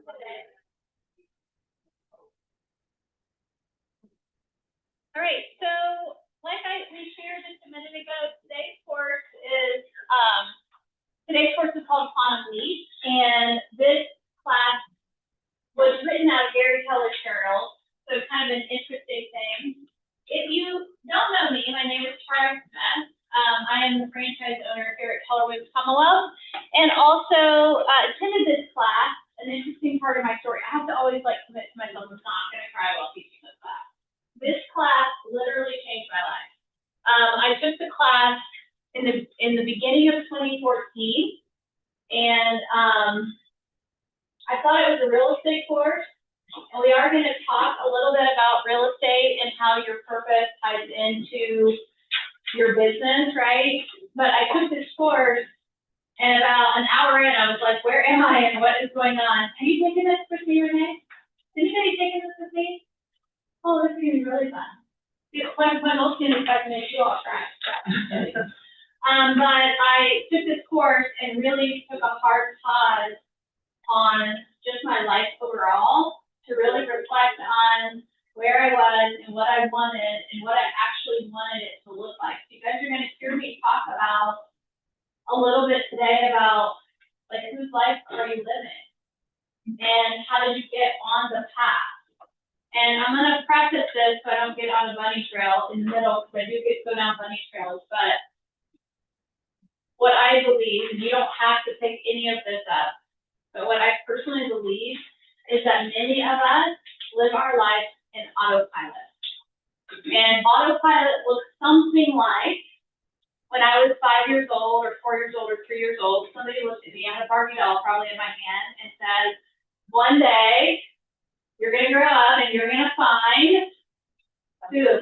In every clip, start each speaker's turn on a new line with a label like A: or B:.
A: All right, so like we shared just a minute ago, today's course is called Quantum Leap, and this class was written out of Gary Keller's journal, so it's kind of an interesting thing. If you don't know me, my name is Tara Smith. I am the franchise owner here at Keller Williams Commonwealth, and also attended this class. An interesting part of my story, I have to always commit to myself, I'm not going to cry while teaching this class. This class literally changed my life. I took the class in the beginning of 2014, and I thought it was a real estate course, and we are going to talk a little bit about real estate and how your purpose ties into your business, right? But I took this course, and about an hour in, I was like, where am I and what is going on? Have you taken this with me, Renee? Has anybody taken this with me? Oh, this is going to be really fun. When most students got to make you all try. But I took this course and really took a hard pause on just my life overall to really reflect on where I was and what I wanted and what I actually wanted it to look like. You guys are going to hear me talk about a little bit today about whose life are you living and how did you get on the path. And I'm going to preface this so I don't get on a bunny trail in the middle, because I do get to go down bunny trails. But what I believe, and you don't have to pick any of this up, but what I personally believe is that many of us live our life in autopilot. And autopilot looks something like when I was 5 years old or 4 years old or 3 years old, somebody looked at me, I had a Barbie doll probably in my hand, and said, one day, you're going to grow up and you're going to find who?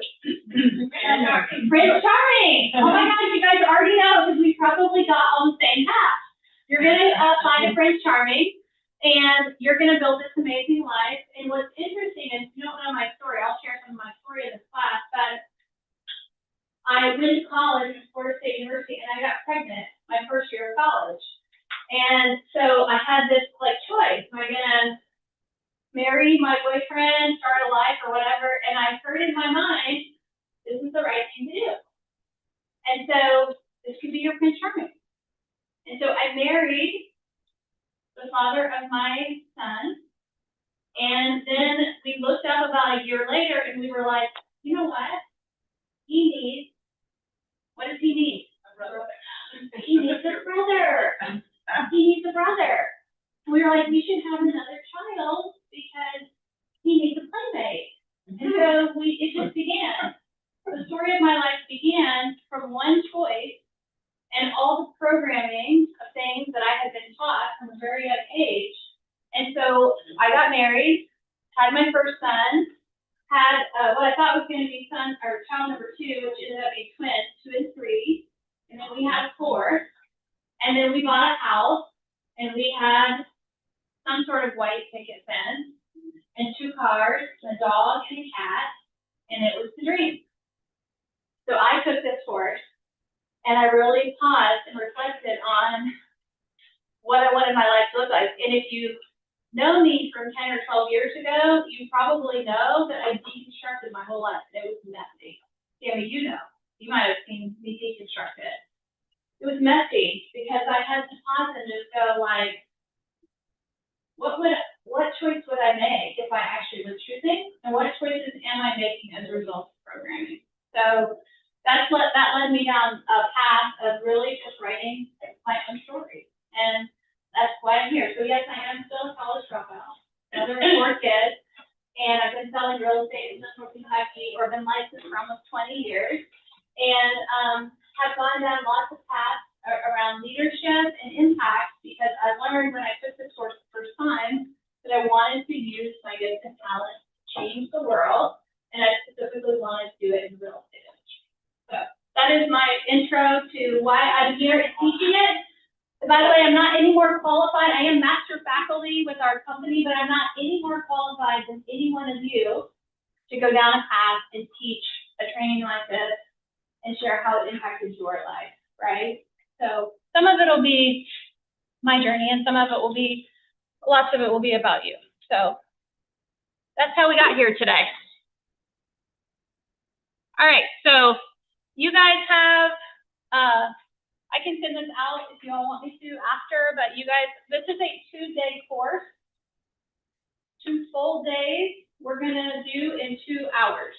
A: Prince Charming. Oh my gosh, you guys already know because we probably got on the same path. You're going to find a Prince Charming and you're going to build this amazing life. And what's interesting is, if you don't know my story, I'll share some of my story in this class, but I went to college at Florida State University and I got pregnant my first year of college. And so I had this choice. Am I going to marry my boyfriend, start a life or whatever? And I heard in my mind, this is the right thing to do. And so this could be your Prince Charming. And so I married the father of my son. And then we looked up about a year later and we were like, you know what? What does he need? A brother. He needs a brother. He needs a brother. And we were like, we should have another child because he needs a playmate. And so it just began. The story of my life began from one choice and all the programming of things that I had been taught from a very young age. And so I got married, had my first son, had what I thought was going to be child number 2, which ended up being twins, 2 and 3. And then we had a 4th. And then we bought a house, and we had some sort of white picket fence, and 2 cars, a dog, and a cat, and it was the dream. So I took this course, and I really paused and reflected on what I wanted my life to look like. And if you know me from 10 or 12 years ago, you probably know that I deconstructed my whole life. It was messy. Sammy, you know. You might have seen me deconstruct it. It was messy because I had to pause and just go what choice would I make if I actually was choosing, and what choices am I making as a result of programming? So that led me down a path of really just writing my own story, and that's why I'm here. So yes, I am still a college dropout, another 4 kids, and I've been selling real estate in Central Kentucky, or been licensed for almost 20 years, and have gone down lots of paths around leadership and impact, because I learned when I took this course the first time that I wanted to use my gifts and talents to change the world, and I specifically wanted to do it in the real estate industry. So that is my intro to why I'm here and teaching it. By the way, I'm not any more qualified. I am master faculty with our company, but I'm not any more qualified than any one of you to go down a path and teach a training like this and share how it impacted your life, right? So some of it will be my journey, and some of it will be lots of it will be about you. So that's how we got here today. All right, so you guys have, I can send this out if you all want me to after, but you guys, this is a 2-day course, 2 full days we're gonna do in 2 hours.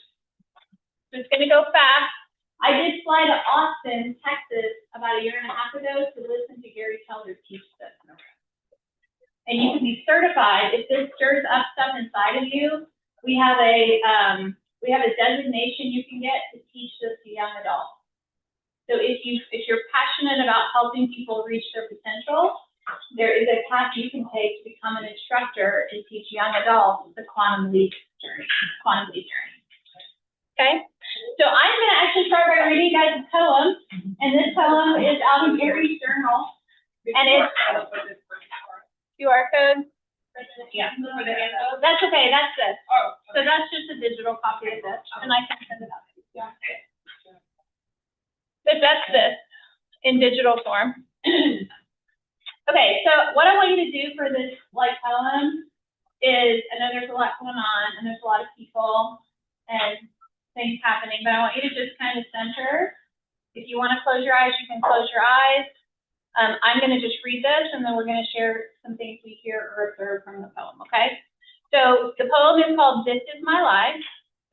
A: So it's gonna go fast. I did fly to Austin, Texas about 1.5 years ago to listen to Gary Keller teach this. And you can be certified if this stirs up stuff inside of you. We have a designation you can get to teach this to young adults. So if you're passionate about helping people reach their potential, there is a class you can take to become an instructor and teach young adults the quantum leap journey. Okay, so I'm going to actually start by reading you guys a poem, and this poem is out of Gary's journal, and it's QR code. Yeah, that's okay. That's this. So that's just a digital copy of this, and I can send it out. Yeah. But that's this in digital form. Okay, so what I want you to do for this poem is, I know there's a lot going on and there's a lot of people and things happening, but I want you to just kind of center. If you want to close your eyes, you can close your eyes. I'm going to just read this, and then we're going to share some things we hear or observe from the poem, okay? So the poem is called This Is My Life.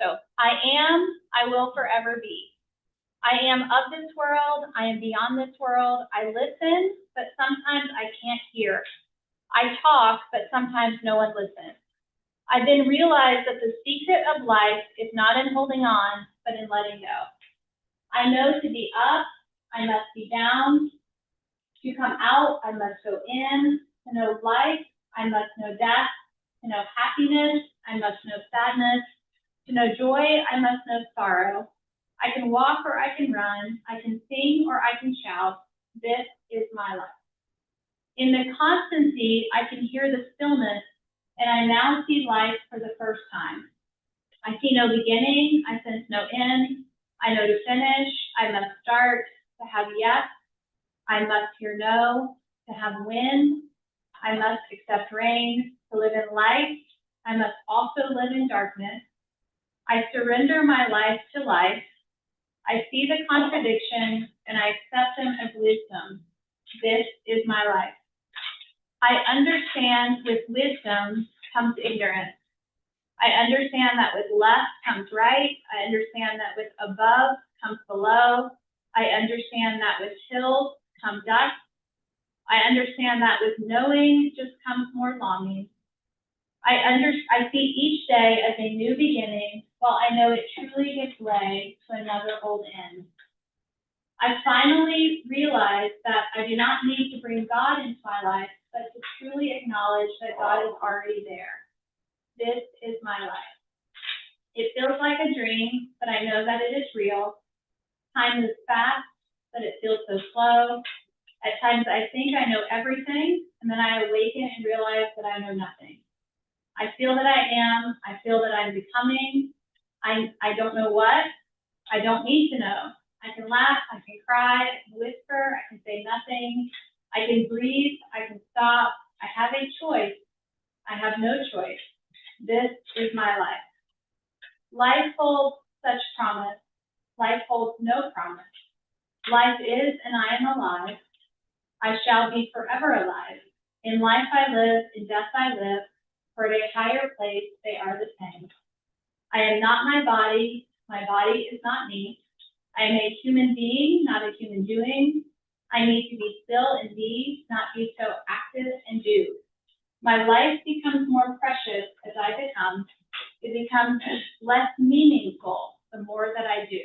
A: So I am, I will forever be. I am of this world, I am beyond this world. I listen, but sometimes I can't hear. I talk, but sometimes no one listens. I then realized that the secret of life is not in holding on, but in letting go. I know to be up, I must be down. To come out, I must go in. To know life, I must know death. To know happiness, I must know sadness. To know joy, I must know sorrow. I can walk or I can run. I can sing or I can shout. This is my life. In the constancy, I can hear the stillness, and I now see life for the first time. I see no beginning. I sense no end. I know to finish. I must start. To have yes. I must hear no. To have wind. I must accept rain. To live in light. I must also live in darkness. I surrender my life to life. I see the contradiction, and I accept them as wisdom. This is my life. I understand with wisdom comes ignorance. I understand that with left comes right. I understand that with above comes below. I understand that with hills comes dust. I understand that with knowing just comes more longing. I see each day as a new beginning, while I know it truly gives way to another old end. I finally realized that I do not need to bring God into my life, but to truly acknowledge that God is already there. This is my life. It feels like a dream, but I know that it is real. Time is fast, but it feels so slow. At times I think I know everything, and then I awaken and realize that I know nothing. I feel that I am. I feel that I'm becoming. I don't know what. I don't need to know. I can laugh. I can cry. I can whisper. I can say nothing. I can breathe. I can stop. I have a choice. I have no choice. This is my life. Life holds such promise. Life holds no promise. Life is, and I am alive. I shall be forever alive. In life I live. In death I live. For at a higher place, they are the same. I am not my body is not me. I am a human being, not a human doing. I need to be still and be, not be so active and do. My life becomes more precious as I become. It becomes less meaningful the more that I do.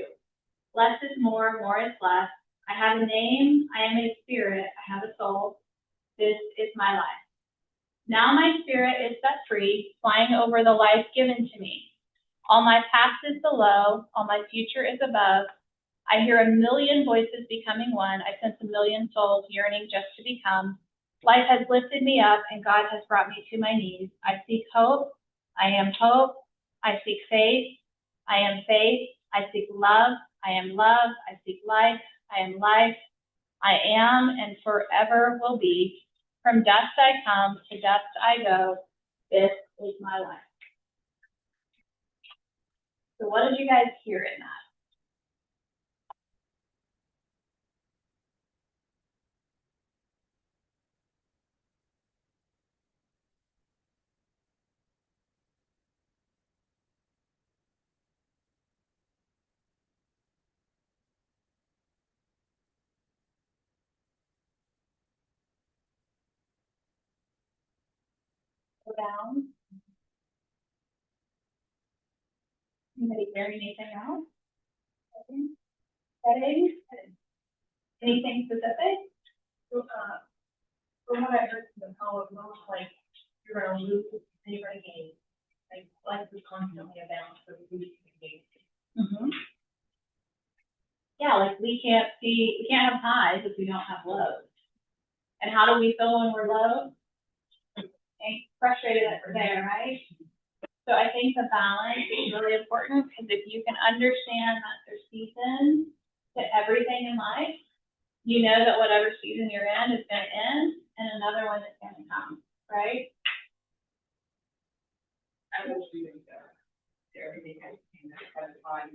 A: Less is more is less. I have a name, I am a spirit, I have a soul. This is my life. Now my spirit is set free, flying over the life given to me. All my past is below, all my future is above. I hear a million voices becoming one. I sense a million souls yearning just to become. Life has lifted me up, and God has brought me to my knees. I seek hope. I am hope. I seek faith. I am faith. I seek love. I am love. I seek life. I am life. I am and forever will be. From dust I come, to dust I go. This is my life. So what did you guys hear in that? Go down. Anybody hear anything else? Settings? Anything specific?
B: From what I heard from the call, it was like you're gonna lose and you're gonna gain. Like life is constantly a balance of losing and gaining.
A: Yeah, like we can't have highs if we don't have lows. And how do we feel when we're low? And frustrated that we're there, right? So I think the balance is really important, because if you can understand that there's seasons to everything in life, you know that whatever season you're in is going to end and another one is going to come, right?
B: I will do it, everything has a time,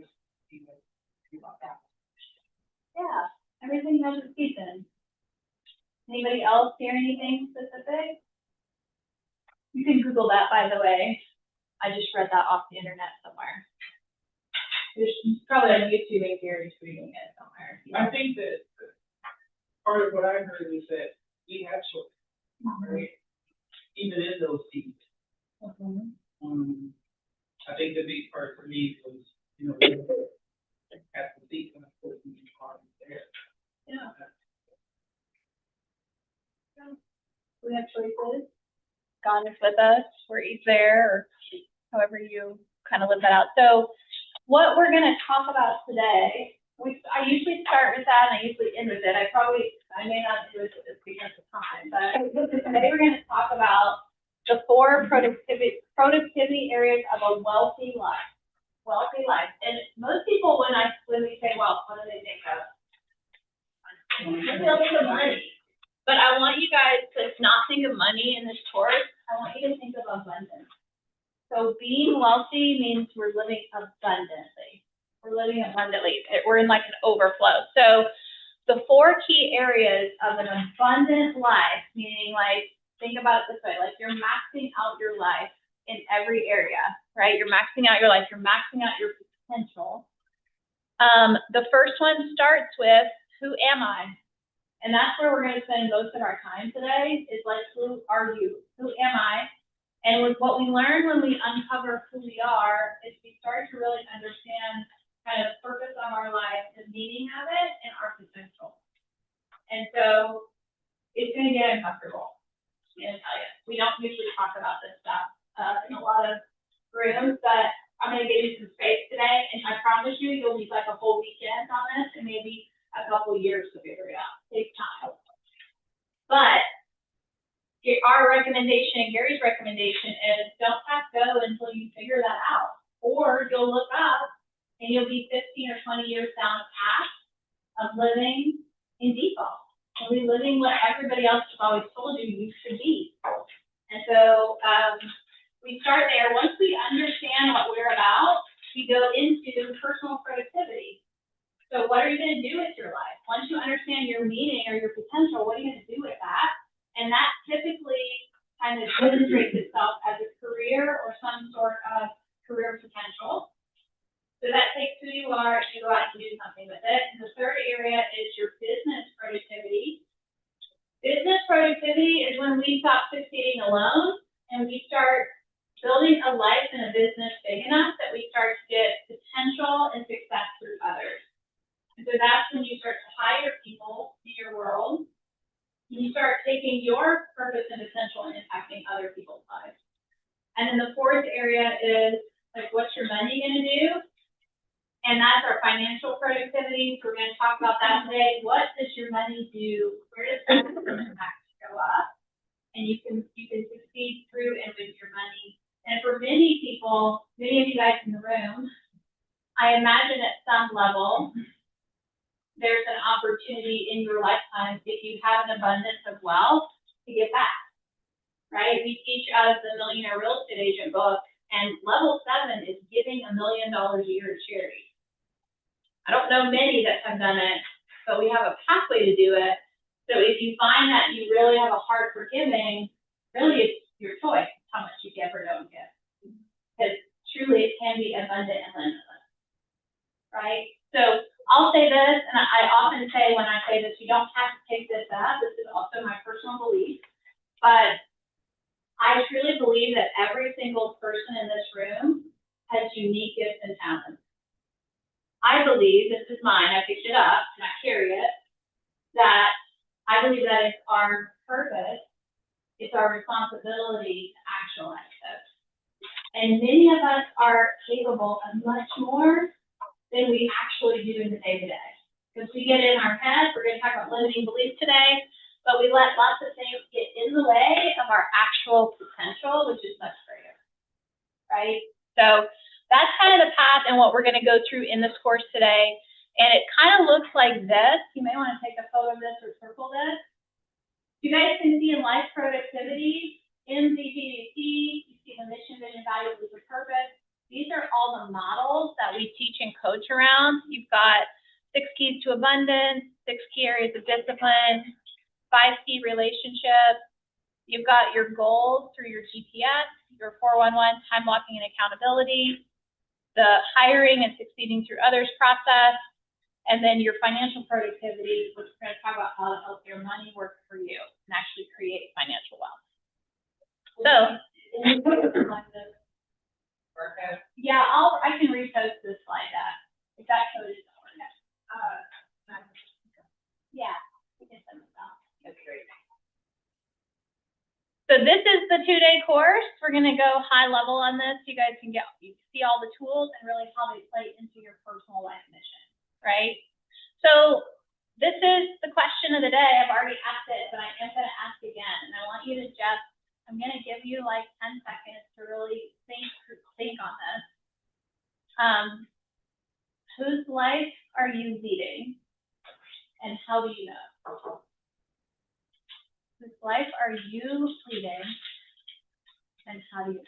B: about that.
A: Yeah, everything has a season. Anybody else hear anything specific? You can Google that, by the way. I just read that off the internet somewhere. There's probably on YouTube and Gary's reading it somewhere.
C: I think that part of what I heard is that we have choice, right? Even in those seats. I think the big part for me was, at the seat and of course we are there.
A: Yeah. We have choices. God is with us, or He's there, or however you kind of live that out. So what we're going to talk about today, I usually start with that and I usually end with it. I may not do it this because of time, but today we're going to talk about the 4 productivity areas of a wealthy life. Wealthy life. And most people, when we say wealth, what do they think of? Maybe a little money. But I want you guys to not think of money in this course. I want you to think of abundance. So being wealthy means we're living abundantly. We're living abundantly. We're in like an overflow. So the 4 key areas of an abundant life, meaning like, think about it this way, like you're maxing out your life in every area, right? You're maxing out your life. You're maxing out your potential. The first one starts with, who am I? And that's where we're going to spend most of our time today, is like, who are you? Who am I? And with what we learn when we uncover who we are, is we start to really understand kind of the purpose of our life, the meaning of it, and our potential. And so it's going to get uncomfortable. I'm going to tell you. We don't usually talk about this stuff in a lot of rooms, but I'm going to give you some space today, and I promise you, you'll need like a whole weekend on this, and maybe a couple years to figure it out. It takes time. But our recommendation, Gary's recommendation, is don't pass go until you figure that out. Or you'll look up and you'll be 15 or 20 years down the path of living in default. You'll be living what everybody else has always told you should be. And so we start there. Once we understand what we're about, we go into personal productivity. So what are you going to do with your life? Once you understand your meaning or your potential, what are you going to do with that? And that typically kind of demonstrates itself as a career or some sort of career potential. So that takes who you are and you go out and do something with it. And the third area is your business productivity. Business productivity is when we stop succeeding alone and we start building a life and a business big enough that we start to get potential and success through others. And so that's when you start to hire people in your world, and you start taking your purpose and potential and impacting other people's lives. And then the 4th area is, like, what's your money going to do? And that's our financial productivity. So we're going to talk about that today. What does your money do? Where does that impact go up? And you can succeed through and with your money. And for many people, many of you guys in the room, I imagine at some level, there's an opportunity in your lifetime, if you have an abundance of wealth, to give back, right? We teach out of the Millionaire Real Estate Agent book, and level 7 is giving $1 million a year to charity. I don't know many that have done it, but we have a pathway to do it. So if you find that you really have a heart for giving, really it's your choice how much you give or don't give. Because truly it can be abundant and limitless, right? So I'll say this, and I often say when I say this, you don't have to take this up. This is also my personal belief. But I truly believe that every single person in this room has unique gifts and talents. I believe, this is mine, I picked it up and I carry it, that I believe that it's our purpose, it's our responsibility to actualize those. And many of us are capable of much more than we actually do in the day-to-day. Because we get in our heads, we're going to talk about limiting beliefs today, but we let lots of things get in the way of our actual potential, which is much greater, right? So that's kind of the path and what we're going to go through in this course today. And it kind of looks like this. You may want to take a photo of this or circle this. You guys can see in life productivity, MVPDC, you see the mission, vision, value, belief, and purpose. These are all the models that we teach and coach around. You've got 6 keys to abundance, 6 key areas of discipline, 5 key relationships. You've got your goals through your GPS, your 411, time blocking and accountability, the hiring and succeeding through others process, and then your financial productivity, which we're going to talk about how to help your money work for you and actually create financial wealth. So, yeah, I can repost this slide deck. If that code is not working. Yeah, we can send this out. That's great. So this is the 2-day course. We're going to go high level on this. You guys can see all the tools and really how they play into your personal life mission, right? So this is the question of the day. I've already asked it, but I am going to ask again. And I want you to just, I'm going to give you like 10 seconds to really think on this. Whose life are you leading? And how do you know? Whose life are you leading? And how do you know?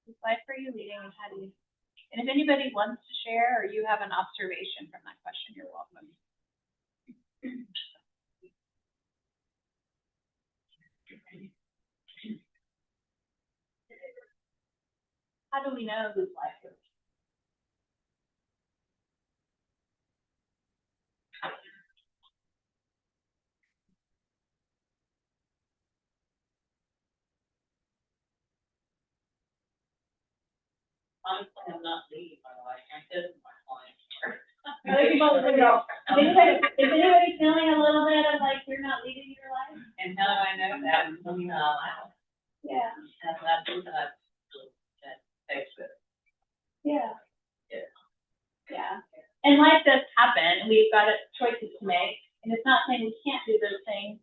A: Whose life are you leading and how do you know? And if anybody wants to share or you have an observation from that question, you're welcome. How do we know whose life is?
D: Honestly, I'm not leading my life. I'm just my client.
A: Other people will go. Is anybody feeling a little bit of like you're not leading your life?
D: And how do I know that? When you're not allowed.
A: Yeah.
D: That's what that takes it.
A: Yeah.
D: Yeah.
A: Yeah. And life does happen, and we've got choices to make. And it's not saying we can't do those things.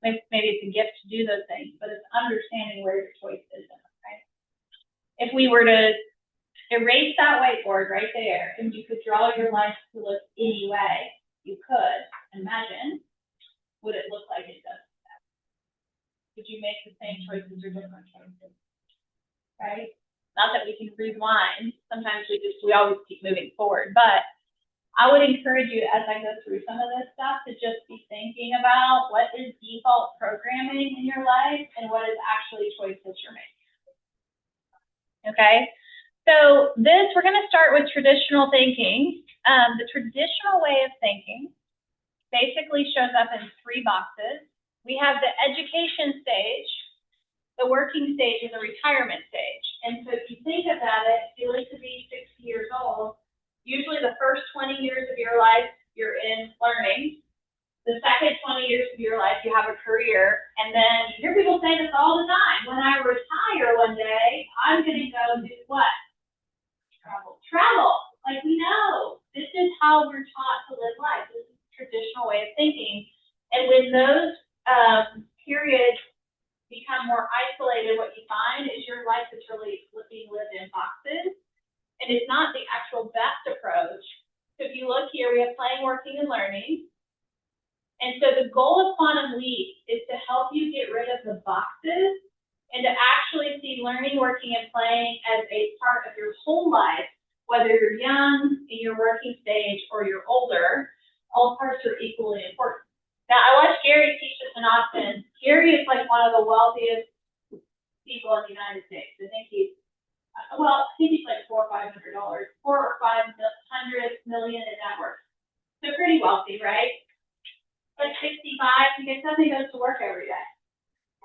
A: Maybe it's a gift to do those things, but it's understanding where your choice is in, right? If we were to erase that whiteboard right there, and you could draw your life to look any way you could imagine, would it look like it does today? Would you make the same choices or different choices? Right? Not that we can rewind. Sometimes we always keep moving forward, but I would encourage you as I go through some of this stuff to just be thinking about what is default programming in your life and what is actually choices you're making. Okay? So we're going to start with traditional thinking. The traditional way of thinking basically shows up in 3 boxes. We have the education stage, the working stage, and the retirement stage. And so if you think about it, if you live to be 60 years old, usually the first 20 years of your life, you're in learning. The second 20 years of your life, you have a career. And then you hear people say this all the time. When I retire one day, I'm going to go do what? Travel. Like we know. This is how we're taught to live life. This is a traditional way of thinking. And when those periods area, playing, working, and learning. And so the goal of Quantum Leap is to help you get rid of the boxes and to actually see learning, working, and playing as a part of your whole life, whether you're young, in your working stage, or you're older. All parts are equally important. Now, I watched Gary teach this in Austin. Gary is like one of the wealthiest people in the United States. I think he's like $400 or $500 million in net worth. So pretty wealthy, right? Like 65, he gets up and goes to work every day.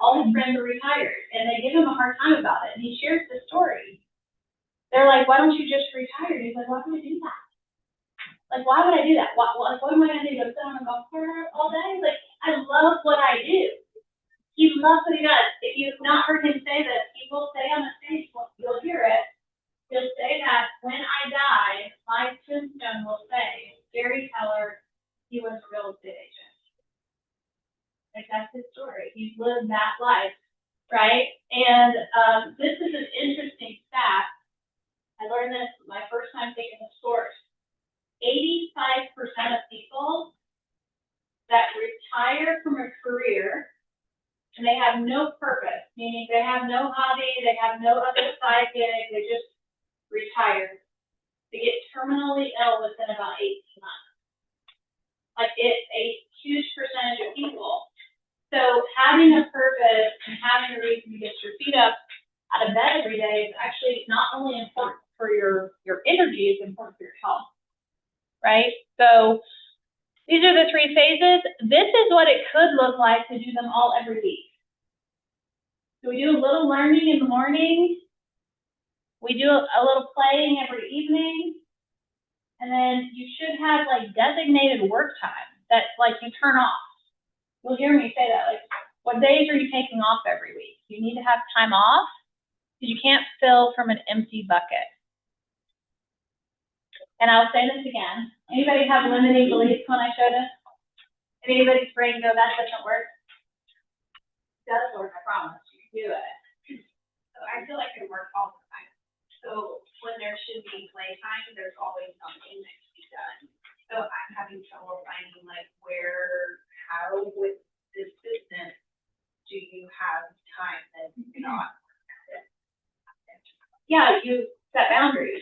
A: All his friends are retired, and they give him a hard time about it. And he shares the story. They're like, "Why don't you just retire?" And he's like, "Why would I do that? Like, why would I do that? What am I gonna do? Go sit on a golf cart all day? Like, I love what I do." He loves what he does. If you've not heard him say this, he will say on the stage, you'll hear it. He'll say that when I die, my tombstone will say, Gary Keller, he was a real estate agent. Like, that's his story. He's lived that life, right? And this is an interesting stat. I learned this my first time taking the course. 85% of people that retire from a career and they have no purpose, meaning they have no hobby, they have no other side gig, they just retire. They get terminally ill within about 18 months. Like, it's a huge percentage of people. So having a purpose and having a reason to get your feet up out of bed every day is actually not only important for your energy, it's important for your health, right? So these are the 3 phases. This is what it could look like to do them all every week. So we do a little learning in the morning. We do a little playing every evening. And then you should have like designated work time that like you turn off. You'll hear me say that, like, what days are you taking off every week? You need to have time off because you can't fill from an empty bucket. And I'll say this again. Anybody have limiting beliefs when I show this? If anybody's brain go, that doesn't work? It does work, I promise. You can do it.
B: So I feel like it works all the time. So when there should be playtime, there's always something that can be done. So I'm having trouble finding like how with this business do you have time that's not?
A: Yeah, you set boundaries.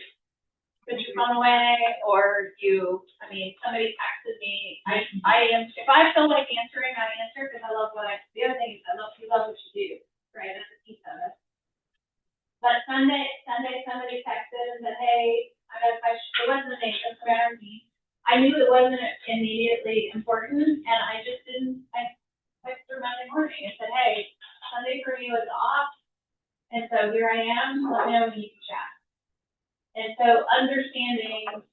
A: Put your phone away, or somebody texted me. I answer, if I feel like answering, I answer because I love the other thing is you love what you do, right? That's a piece of it. But Sunday, somebody texted and said, "Hey, it wasn't a name, it was about me." I knew it wasn't immediately important, and I just didn't. I texted her Monday morning and said, "Hey, Sunday for me was off, and so here I am. Let me know when you can chat." And so understanding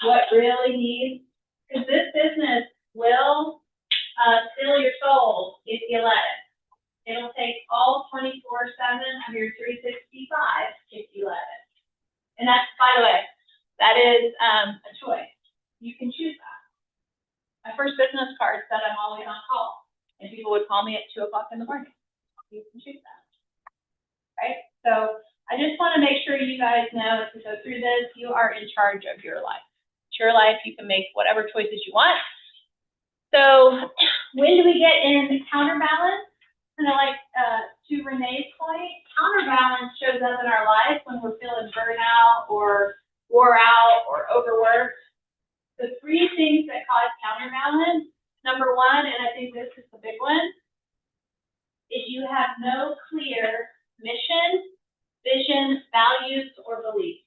A: what really needs, because this business will fill your soul if you let it. It'll take all 24/7 of your 365 if you let it. And that's, by the way, that is a choice. You can choose that. My first business card said I'm always on call, and people would call me at 2 o'clock in the morning. You can choose that, right? So I just want to make sure you guys know as we go through this, you are in charge of your life. It's your life. You can make whatever choices you want. So when do we get in counterbalance? Kind of like to Renee's point, counterbalance shows up in our life when we're feeling burnout or wore out or overworked. The 3 things that cause counterbalance, number 1, and I think this is the big one, is you have no clear mission, vision, values, or beliefs.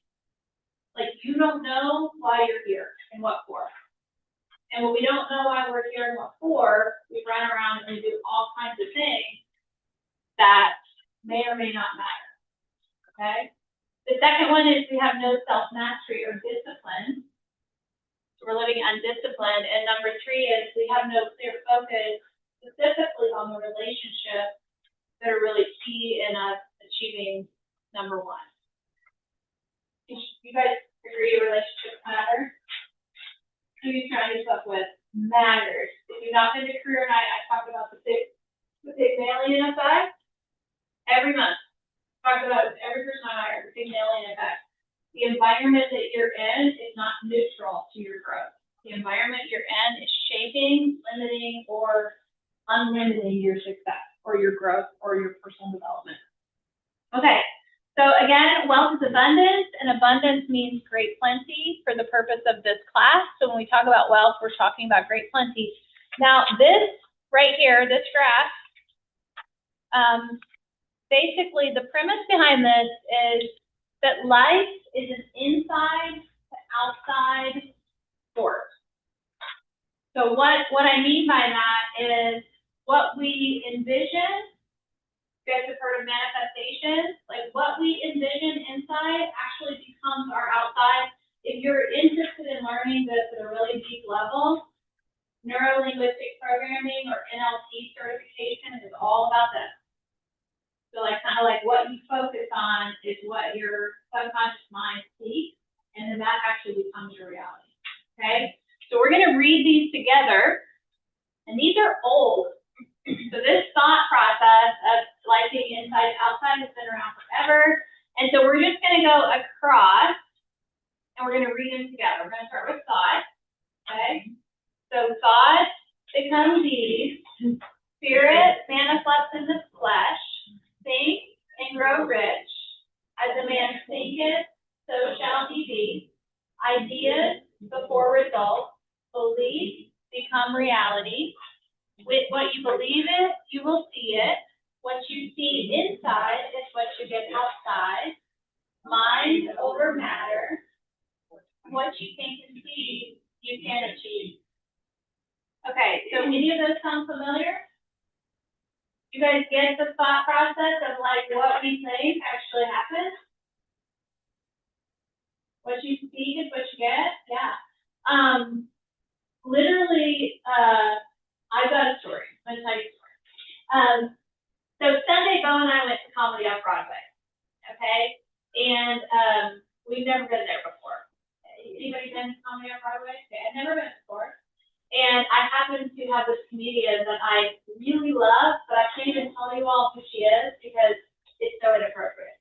A: Like, you don't know why you're here and what for. And when we don't know why we're here and what for, we run around and do all kinds of things that may or may not matter, okay? The second one is we have no self-mastery or discipline. So we're living undisciplined. And number 3 is we have no clear focus specifically on the relationships that are really key in us achieving number 1. You guys agree relationships matter? Who are you trying to keep up with? Matters. If you've not been to career night, I talked about the Pygmalion effect every month. Talked about it with every person I hire, the Pygmalion effect. The environment that you're in is not neutral to your growth. The environment you're in is shaping, limiting, or unlimiting your success or your growth or your personal development. Okay, so again, wealth is abundance, and abundance means great plenty for the purpose of this class. So when we talk about wealth, we're talking about great plenty. Now, this right here, this graph, basically the premise behind this is that life is an inside to outside sport. So what I mean by that is what we envision. You guys have heard of manifestation. Like what we envision inside actually becomes our outside. If you're interested in learning this at a really deep level, neuro-linguistic programming or NLP certification is all about this. So like kind of like what you focus on is what your subconscious mind seeks, and then that actually becomes your reality. Okay? So we're gonna read these together, and these are old. So this thought process of life being inside and outside has been around forever. And so we're just gonna go across and we're gonna read them together. We're gonna start with thought. Okay? So thought becomes deeds. Spirit manifests in the flesh. Think and grow rich. As a man thinketh, so shall he be. Ideas before results. Beliefs become reality. With what you believe it, you will see it. What you see inside is what you get outside. Mind over matter. What you can conceive, you can achieve. Okay, so any of those sound familiar? You guys get the thought process of like what we think actually happens? What you speak is what you get? Yeah. Literally, I've got a story. I'm gonna tell you a story. So Sunday, Bo and I went to Comedy on Broadway. Okay, and we've never been there before. Anybody been to Comedy on Broadway? Okay, I've never been before. And I happen to have this comedian that I really love, but I can't even tell you all who she is because it's so inappropriate.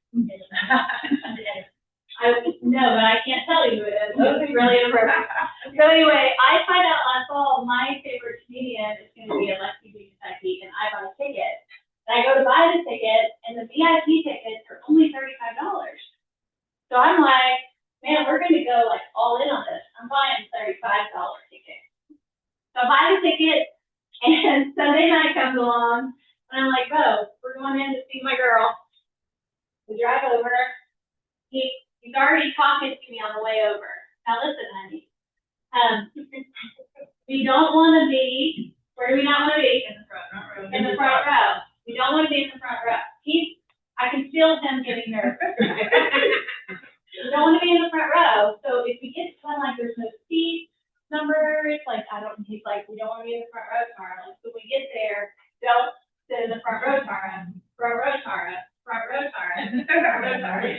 A: No, but I can't tell you who it is. It's really inappropriate. So anyway, I find out last fall my favorite comedian is going to be in Lexington, Kentucky, and I bought a ticket. And I go to buy the ticket, and the VIP tickets are only $35. So I'm like, man, we're going to go like all in on this. I'm buying a $35 ticket. So I buy the ticket, and Sunday night comes along, and I'm like, Bo, we're going in to see my girl. We drive over. He's already talking to me on the way over. Now listen, honey. We don't want to be, where do we not want to be? In the front row. In the front row. We don't want to be in the front row. I can feel him getting nervous. We don't want to be in the front row. So if we get to one, like there's no seat numbers, like he's like, we don't want to be in the front row tomorrow. Like, so we get there, don't sit in the front row tomorrow. Front row tomorrow. Front row tomorrow. Front row tomorrow.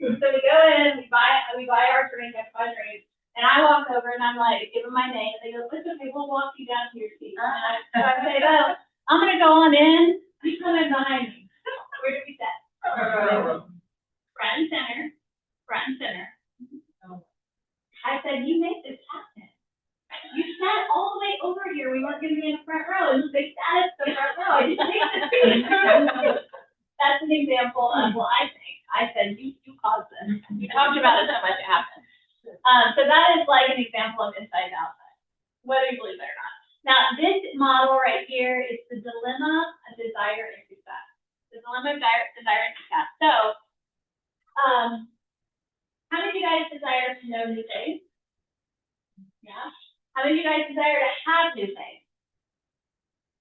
A: So we go in, we buy our drink, I buy drinks, and I walk over and I'm like, give them my name, and they go, it's okay, we'll walk you down to your seat. So I say, oh, I'm gonna go on in, you come in behind me. Where did we sit? Front and center, front and center. I said, you make this happen. You sat all the way over here, we weren't gonna be in the front row, and they sat at the front row, I just take the seat. That's an example of what I think. I said, you caused this. You talked about it so much, it happened. So that is like an example of inside and outside, whether you believe it or not. Now, this model right here is the dilemma of desire and success. The dilemma of desire and success. So, how many of you guys desire to know new things? Yeah. How many of you guys desire to have new things?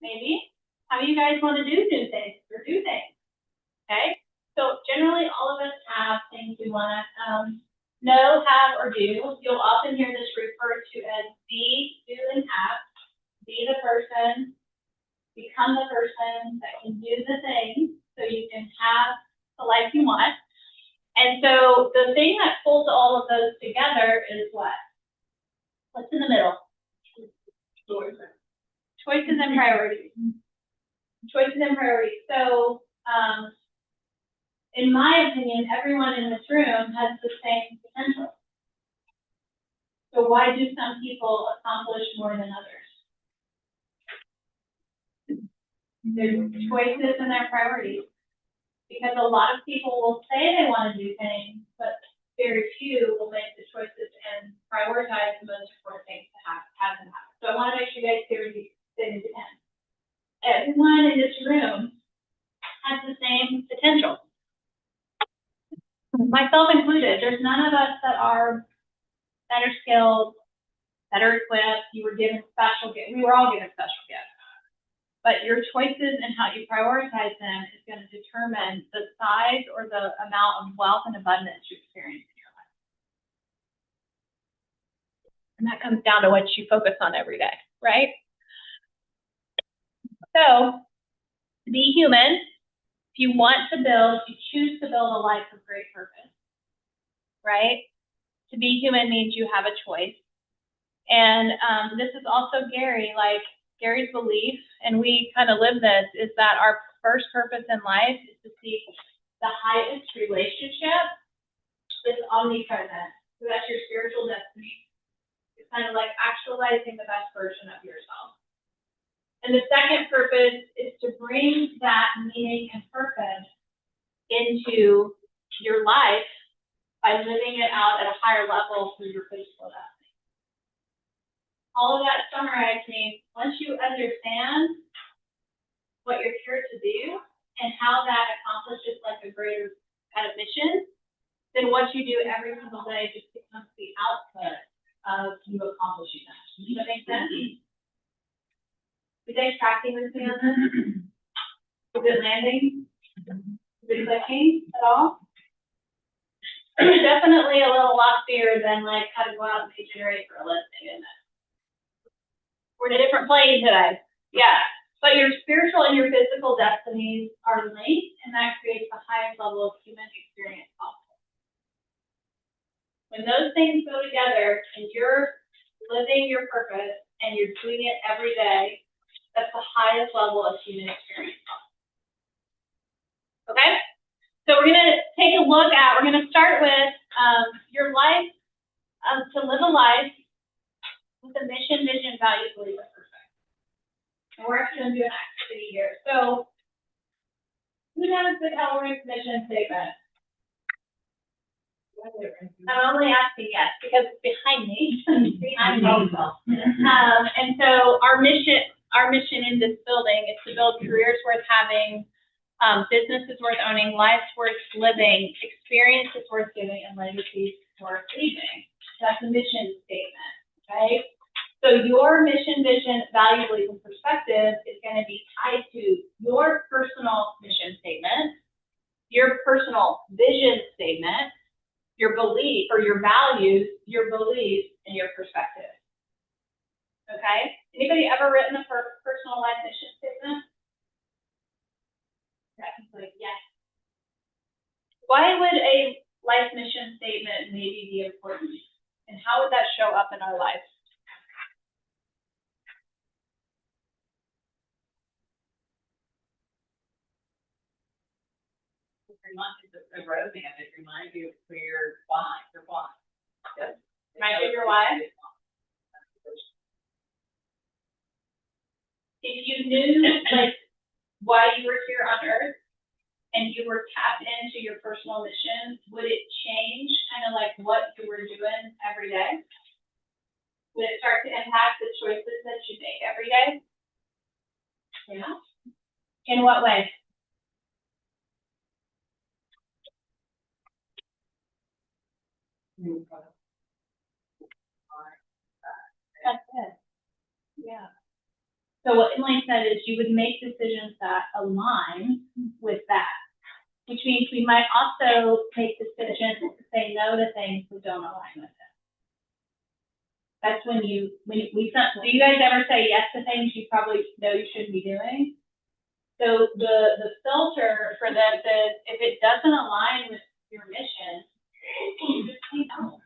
A: Maybe. How many of you guys want to do new things or do things? Okay. So generally, all of us have things we want to know, have, or do. You'll often hear this referred to as be, do, and have. Be the person, become the person that can do the thing so you can have the life you want. And so the thing that pulls all of those together is what? What's in the middle? Choices and priorities. Choices and priorities. So, in my opinion, everyone in this room has the same potential. So why do some people accomplish more than others? Their choices and their priorities. Because a lot of people will say they want to do things, but very few will make the choices and prioritize the most important things to have them happen. So I want to make sure you guys hear these things again. Everyone in this room has the same potential. Myself included. There's none of us that are better skilled, better equipped. You were given special gifts. We were all given special gifts. But your choices and how you prioritize them is going to determine the size or the amount of wealth and abundance you experience in your life. And that comes down to what you focus on every day, right? So, to be human, if you want to build, you choose to build a life of great purpose, right? To be human means you have a choice. And this is also Gary's belief, and we kind of live this, is that our first purpose in life is to seek the highest relationship that's omnipresent. So that's your spiritual destiny. It's kind of like actualizing the best version of yourself. And the second purpose is to bring that meaning and purpose into your life by living it out at a higher level through your physical destiny. All of that summarized means once you understand what you're here to do and how that accomplishes like a greater kind of mission, then what you do every single day just becomes the output of you accomplishing that. Does that make sense? You guys tracking with me on this? Is it landing? Is it clicking at all? Definitely a little loftier than like how to go out and pay generate for a listing, isn't it? We're in a different plane today. Yeah. But your spiritual and your physical destinies are linked, and that creates the highest level of human experience possible. When those things go together and you're living your purpose and you're doing it every day, that's the highest level of human experience possible. Okay? So we're going to take a look at, we're going to start with your life, to live a life with a mission, vision, value, belief, and perspective. And we're actually going to do an activity here. So, who has the California mission statement? I'm only asking yes, because it's behind me. And so our mission in this building is to build careers worth having, businesses worth owning, lives worth living, experiences worth giving, and legacies worth leaving. That's a mission statement. Okay, so your mission, vision, value, belief, and perspective is going to be tied to your personal mission statement, your personal vision statement, your belief or your values, your beliefs, and your perspective. Okay, anybody ever written a personal life mission statement? Like, yes. Why would a life mission statement maybe be important? And how would that show up in our lives?
D: It reminds you of the romance. It reminds you of where your why. Yes.
A: Remind you of your why? If you knew like why you were here on Earth and you were tapped into your personal mission, would it change kind of like what you were doing every day? Would it start to impact the choices that you make every day? Yeah. In what way? That's it. Yeah. So what Emily said is you would make decisions that align with that, which means we might also make decisions to say no to things that don't align with it. That's when do you guys ever say yes to things you probably know you shouldn't be doing? So the filter for this is if it doesn't align with your mission, you just say no.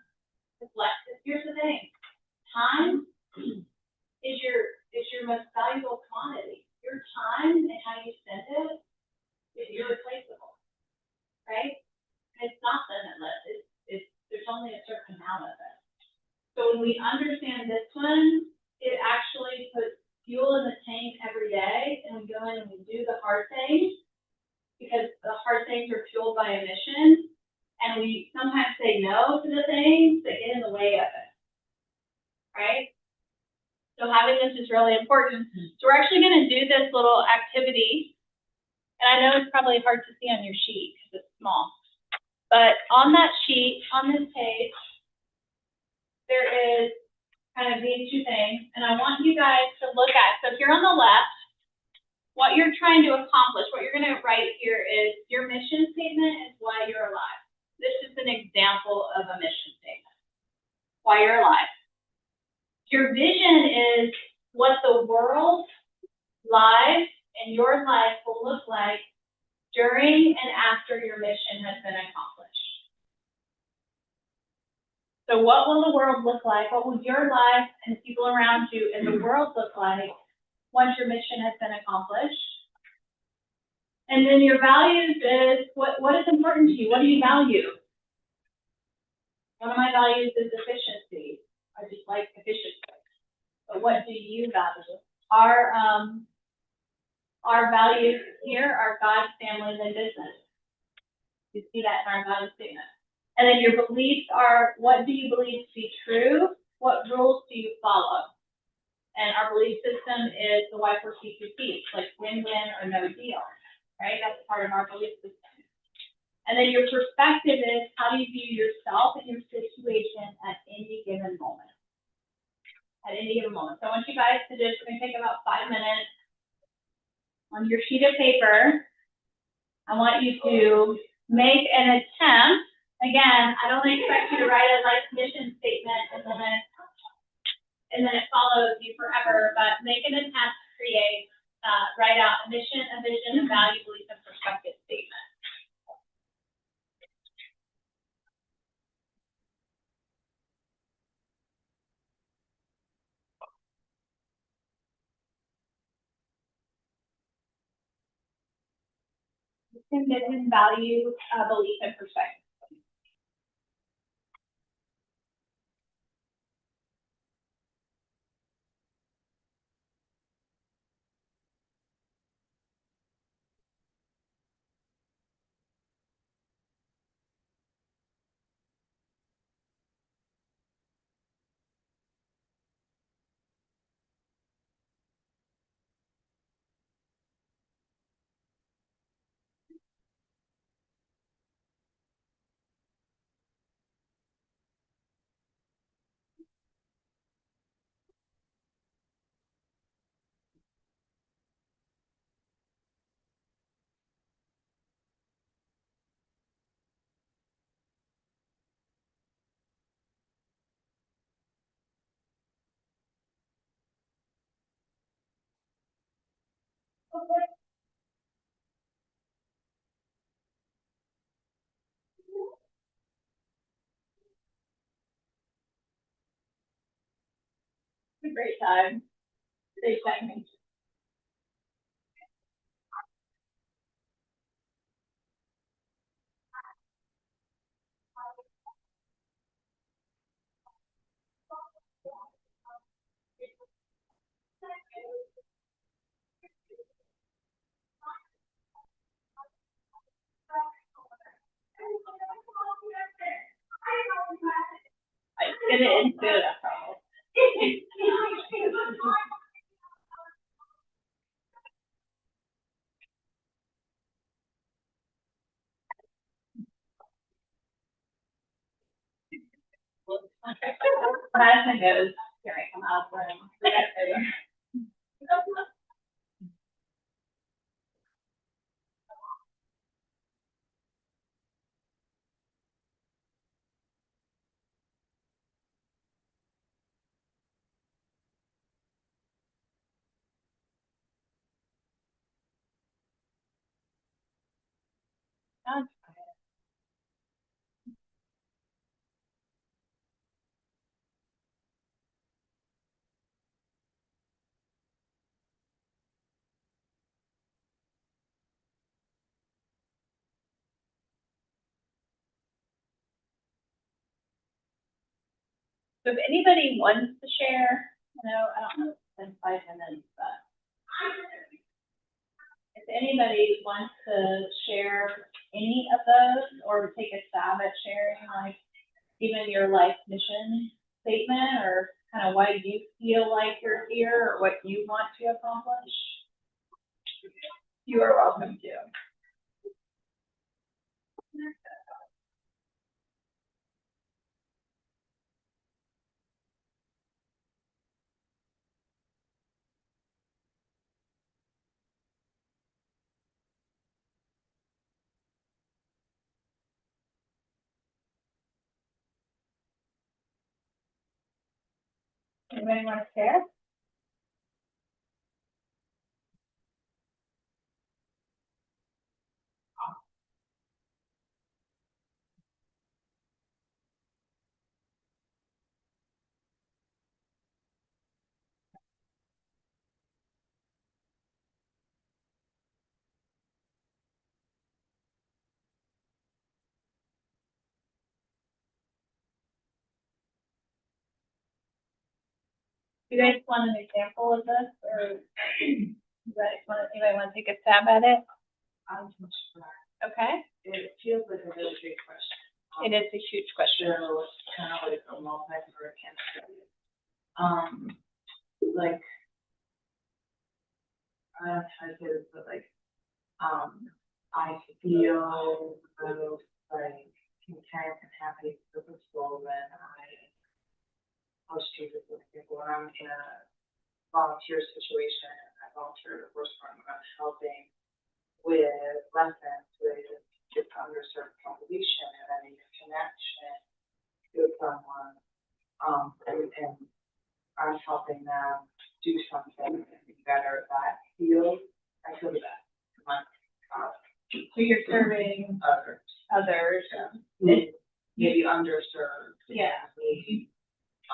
A: Here's the thing. Time is your most valuable commodity. Your time and how you spend it is irreplaceable, right? And it's not limitless. There's only a certain amount of it. So when we understand this one, it actually puts fuel in the tank every day, and we go in and we do the hard things, because the hard things are fueled by emissions, and we sometimes say no to the things that get in the way of it, right? So having this is really important. So we're actually gonna do this little activity, and I know it's probably hard to see on your sheet because it's small, but on that sheet, on this page, there is kind of these two things, and I want you guys to look at, so here on the left, what you're trying to accomplish, what you're gonna write here is your mission statement is why you're alive. This is an example of a mission statement, why you're alive. Your vision is what the world, lives, and your life will look like during and after your mission has been accomplished. So what will the world look like? What will your life and the people around you and the world look like once your mission has been accomplished? And then your values is what is important to you? What do you value? One of my values is efficiency. I just like efficiency. But what do you value? Our values here are God, families, and business. You see that in our value statement. And then your beliefs are, what do you believe to be true? What rules do you follow? And our belief system is the Y4C2P, like win-win or no deal, right? That's part of our belief system. And then your perspective is, how do you view yourself and your situation at any given moment? At any given moment. So I want you guys to just, we're gonna take about 5 minutes. On your sheet of paper, I want you to make an attempt. Again, I don't expect you to write a life mission statement and then it follows you forever, but make an attempt to create, write out a mission, a vision, a value, belief, and perspective statement. Vision, value, belief, and perspective. It's a great time. Great timing. I get it into that problem. Madison goes, here I come out for him. So if anybody wants to share, I don't know, it's been 5 minutes, but if anybody wants to share any of those or take a stab at sharing, like even your life mission statement or kind of why you feel like you're here or what you want to accomplish, you are welcome to. Anybody want to share? You guys want an example of this, or anybody want to take a stab at it?
D: I'm just sure.
A: Okay,
D: It feels like a really big question.
A: it is a huge question.
D: So it's kind of like a multi-part answer. Like, I don't know how to say this, but like, I feel both like content and happy, purposeful when I push Jesus with people. When I'm in a volunteer situation, I volunteer at a horse farm, I'm helping with lessons with just underserved population, and I make a connection with someone, and I'm helping them do something better. That feels, I feel the best.
A: So you're serving
D: Others.
A: others.
D: Maybe underserved.
A: Yeah.
D: Maybe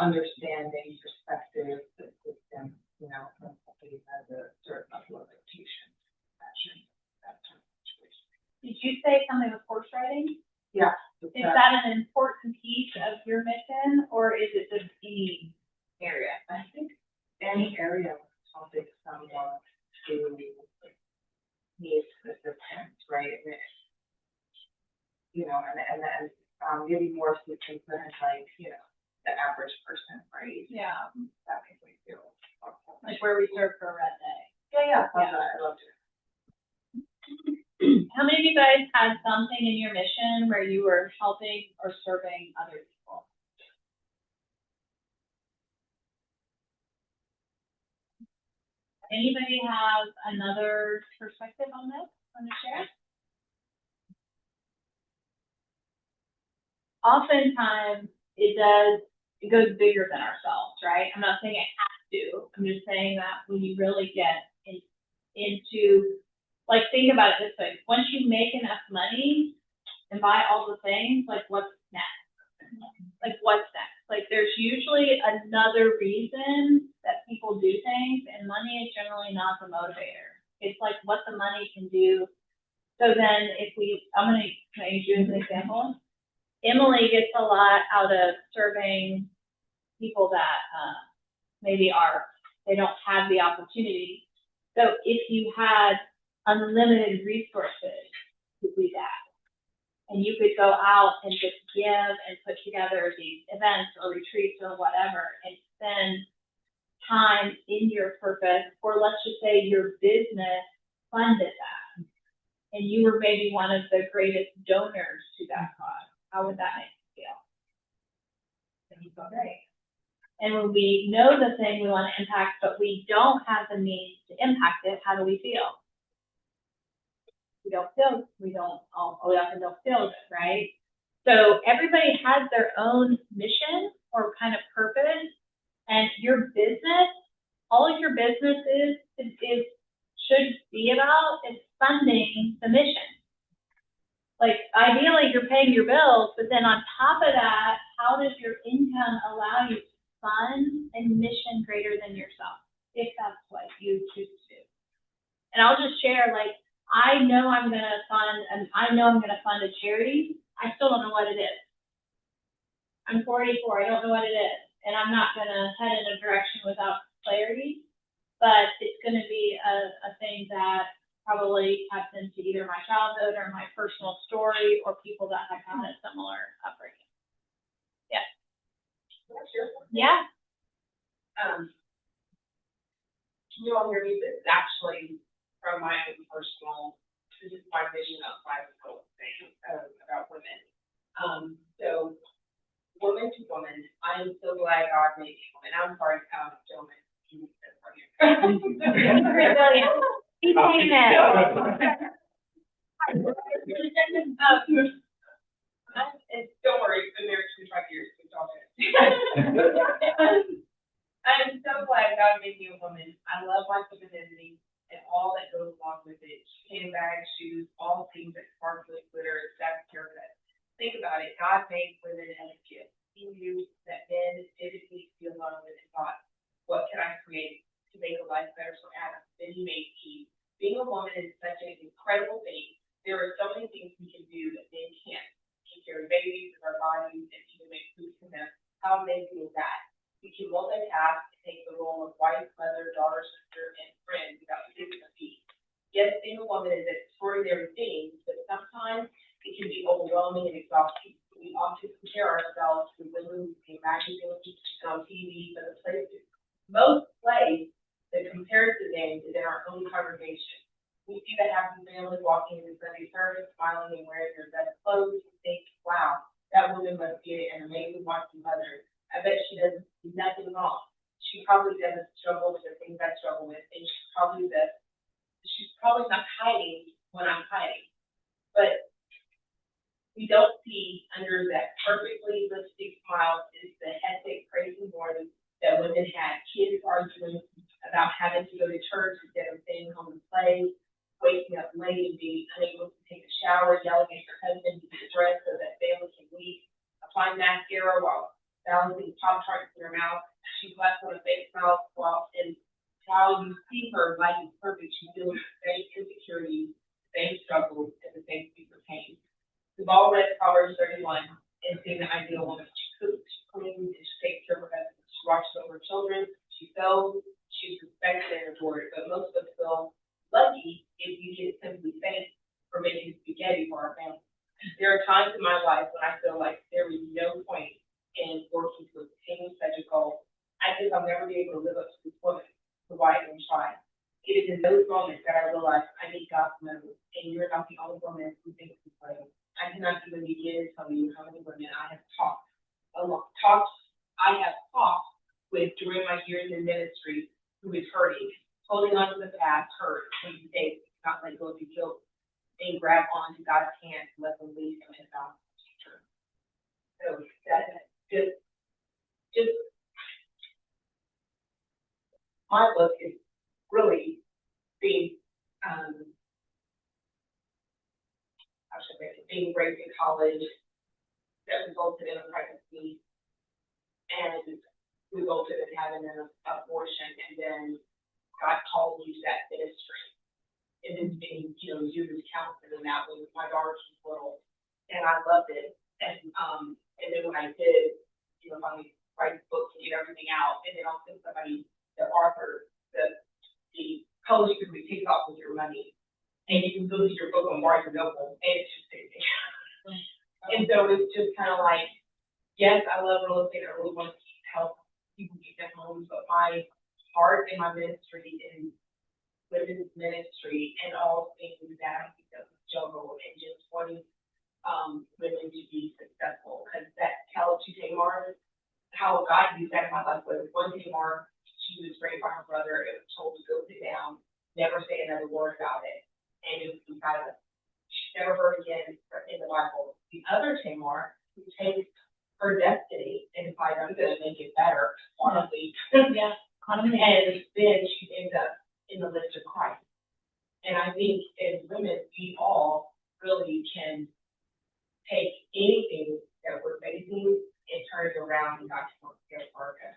D: understanding perspective, the system, when somebody has a certain level of education, passion, that kind of situation.
A: Did you say something with horse riding?
D: Yeah.
A: Is that an important piece of your mission, or is it just any area?
D: I think any area helping someone to needs assistance, right? And and maybe more assistance than like, the average person, right?
A: Yeah,
D: That makes me feel helpful.
A: like where we serve for a red day.
D: Yeah.
A: Yeah.
D: I love it.
A: How many of you guys had something in your mission where you were helping or serving other people? Anybody have another perspective on this? Want to share? Oftentimes, it goes bigger than ourselves, right? I'm not saying it has to. I'm just saying that when you really get into, like, think about it this way. Once you make enough money and buy all the things, like, what's next? Like, what's next? Like, there's usually another reason that people do things, and money is generally not the motivator. It's like what the money can do. So then can I use you as an example? Emily gets a lot out of serving people that maybe they don't have the opportunity. So if you had unlimited resources to do that, and you could go out and just give and put together these events or retreats or whatever and spend time in your purpose, or let's just say your business funded that, and you were maybe one of the greatest donors to that cause, how would that make you feel? Then you feel great. And when we know the thing we want to impact, but we don't have the means to impact it, how do we feel? We often don't feel good, right? So everybody has their own mission or kind of purpose, and your business, all of your business should be about is funding the mission. Like, ideally, you're paying your bills, but then on top of that, how does your income allow you to fund a mission greater than yourself, if that's what you choose to do? And I'll just share, like, I know I'm going to fund a charity. I still don't know what it is. I'm 44. I don't know what it is. and I'm not gonna head in a direction without clarity, but it's gonna be a thing that probably taps into either my childhood or my personal story or people that have had a similar upbringing. Yeah.
D: You all hear me, but it's actually from my own personal, this is my vision of life thing about women. So woman to woman, I am so glad God made me woman. I'm sorry, gentlemen.
A: Brilliant. He's saying that.
D: Don't worry, it's been married 25 years, so it's all good. I'm so glad God made me a woman. I love my femininity and all that goes along with it. Handbags, shoes, all things that sparkle and glitter, that's haircut. Think about it, God made women as a gift. He knew that men didn't need to be alone and thought, what can I create to make a life better for Adam? Then he made Eve. Being a woman is such an incredible thing. There are so many things we can do that men can't. Take care of babies, of our bodies, and even make food for them. How amazing is that? We can multitask and take the role of wife, mother, daughter, sister, and friend without skipping a beat. Yes, being a woman is an extraordinary thing, but sometimes it can be overwhelming and exhausting. We often compare ourselves to women who see magazines and on TV, but most plays the comparison game is in our own congregation. We see the happy family walking into Sunday service, smiling and wearing their best clothes, and think, wow, that woman must be an amazing watching mother. I bet she doesn't do nothing wrong. She probably doesn't struggle with the things I struggle with, and she's probably not hiding when I'm hiding. But we don't see under that perfectly lipstick smile is the hectic, crazy morning that women had. Kids arguing about having to go to church instead of staying home to play, waking up late and being unable to take a shower, yelling at your husband to get dressed so that family can leave, applying mascara while balancing Pop-Tarts in her mouth. She's left with a fake smile while you see her life is perfect, she feels the same insecurities, the same struggles, and the same secret pain. We've all read Proverbs 31 and seen the ideal woman. She cooks, she cleans, and she takes care of her husband. She watches over her children, she sews, she's respected and adored. But most of us feel lucky if we get simply thanked for making spaghetti for our family. There are times in my life when I feel like there is no point in working to obtain such a goal. I think I'll never be able to live up to this woman, the wife and child. It is in those moments that I realize I need God's memory, and you're not the only woman who thinks this way. I cannot even begin to tell you how many women I have talked with during my years in ministry who is hurting, holding on to the past, hurt, and mistakes, not let go of your guilt, and grab on to God's hand and let them lead them in God's future. So that just my book is really being being raised in college that resulted in a pregnancy and resulted in having an abortion, and then God called me to that ministry. And then being, used as counselor in that when my daughter was little, and I loved it. And then when I did, finally write books and get everything out, and then also somebody, the author, the publisher who takes off with your money, and you can go to your book on Barnes and Noble, and it's just amazing. And so it's just kind of like, yes, I love real estate. I really want to help people get their homes, but my heart and my ministry is women's ministry and all things that I think of juggle and just wanting women to be successful. Because that Caleb to Tamar, how God used that in my life was one Tamar, she was raised by her brother and was told to go sit down, never say another word about it, and just be silent. She's never heard again in the Bible. The other Tamar, who takes her destiny and decides I'm going to make it better, honestly.
A: Yeah.
D: And then she ends up in the list of Christ. And I think as women, we all really can take anything that we're facing and turn it around and God can work together for us.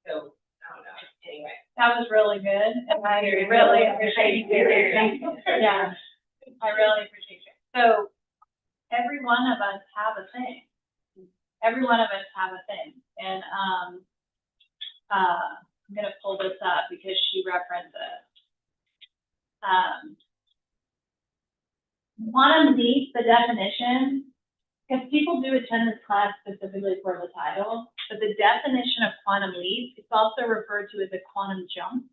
D: So, I don't know. Anyway.
A: That was really good, and I really appreciate you. Yeah, I really appreciate you. So, every one of us have a thing. Every one of us have a thing, and I'm gonna pull this up because she referenced it. Quantum leap, the definition, because people do attend this class specifically for the title, but the definition of quantum leap is also referred to as a quantum jump.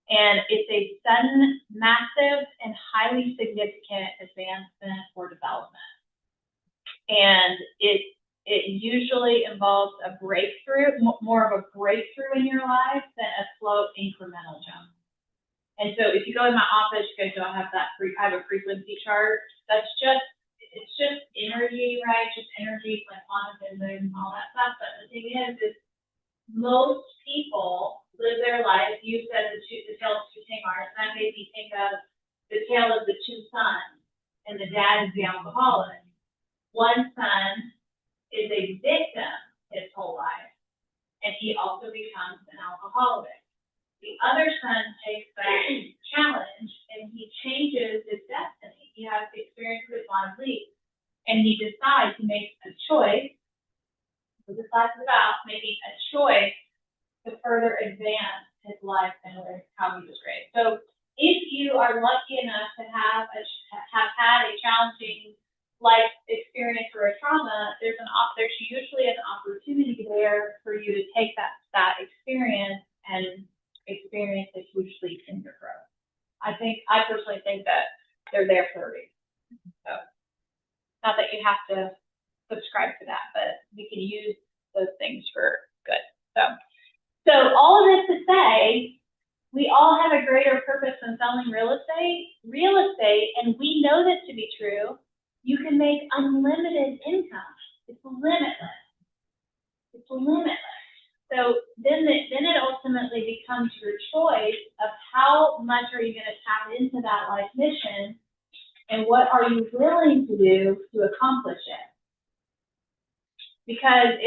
A: And it's a sudden, massive, and highly significant advancement or development. And it usually involves a breakthrough, more of a breakthrough in your life than a slow incremental jump. And so if you go in my office, you guys don't have that, I have a frequency chart. It's just energy, right? Just energy, like quantum physics and all that stuff. But the thing is most people live their life. You said the tale of two Tamars, and that made me think of the tale of the two sons, and the dad is the alcoholic. One son is a victim his whole life, and he also becomes an alcoholic. The other son takes that challenge and he changes his destiny. He has the experience with quantum leap, and he decides to make a choice. What this class is about, making a choice to further advance his life and how he was raised. So if you are lucky enough to have had a challenging life experience or a trauma, there's usually an opportunity there for you to take that experience and experience a huge leap in your growth. I personally think that they're there for a reason. So not that you have to subscribe to that, but we can use those things for good. So all of this to say, we all have a greater purpose than selling real estate. And we know this to be true. You can make unlimited income. It's limitless. It's limitless. So then it ultimately becomes your choice of how much are you going to tap into that life mission, and what are you willing to do to accomplish it? Because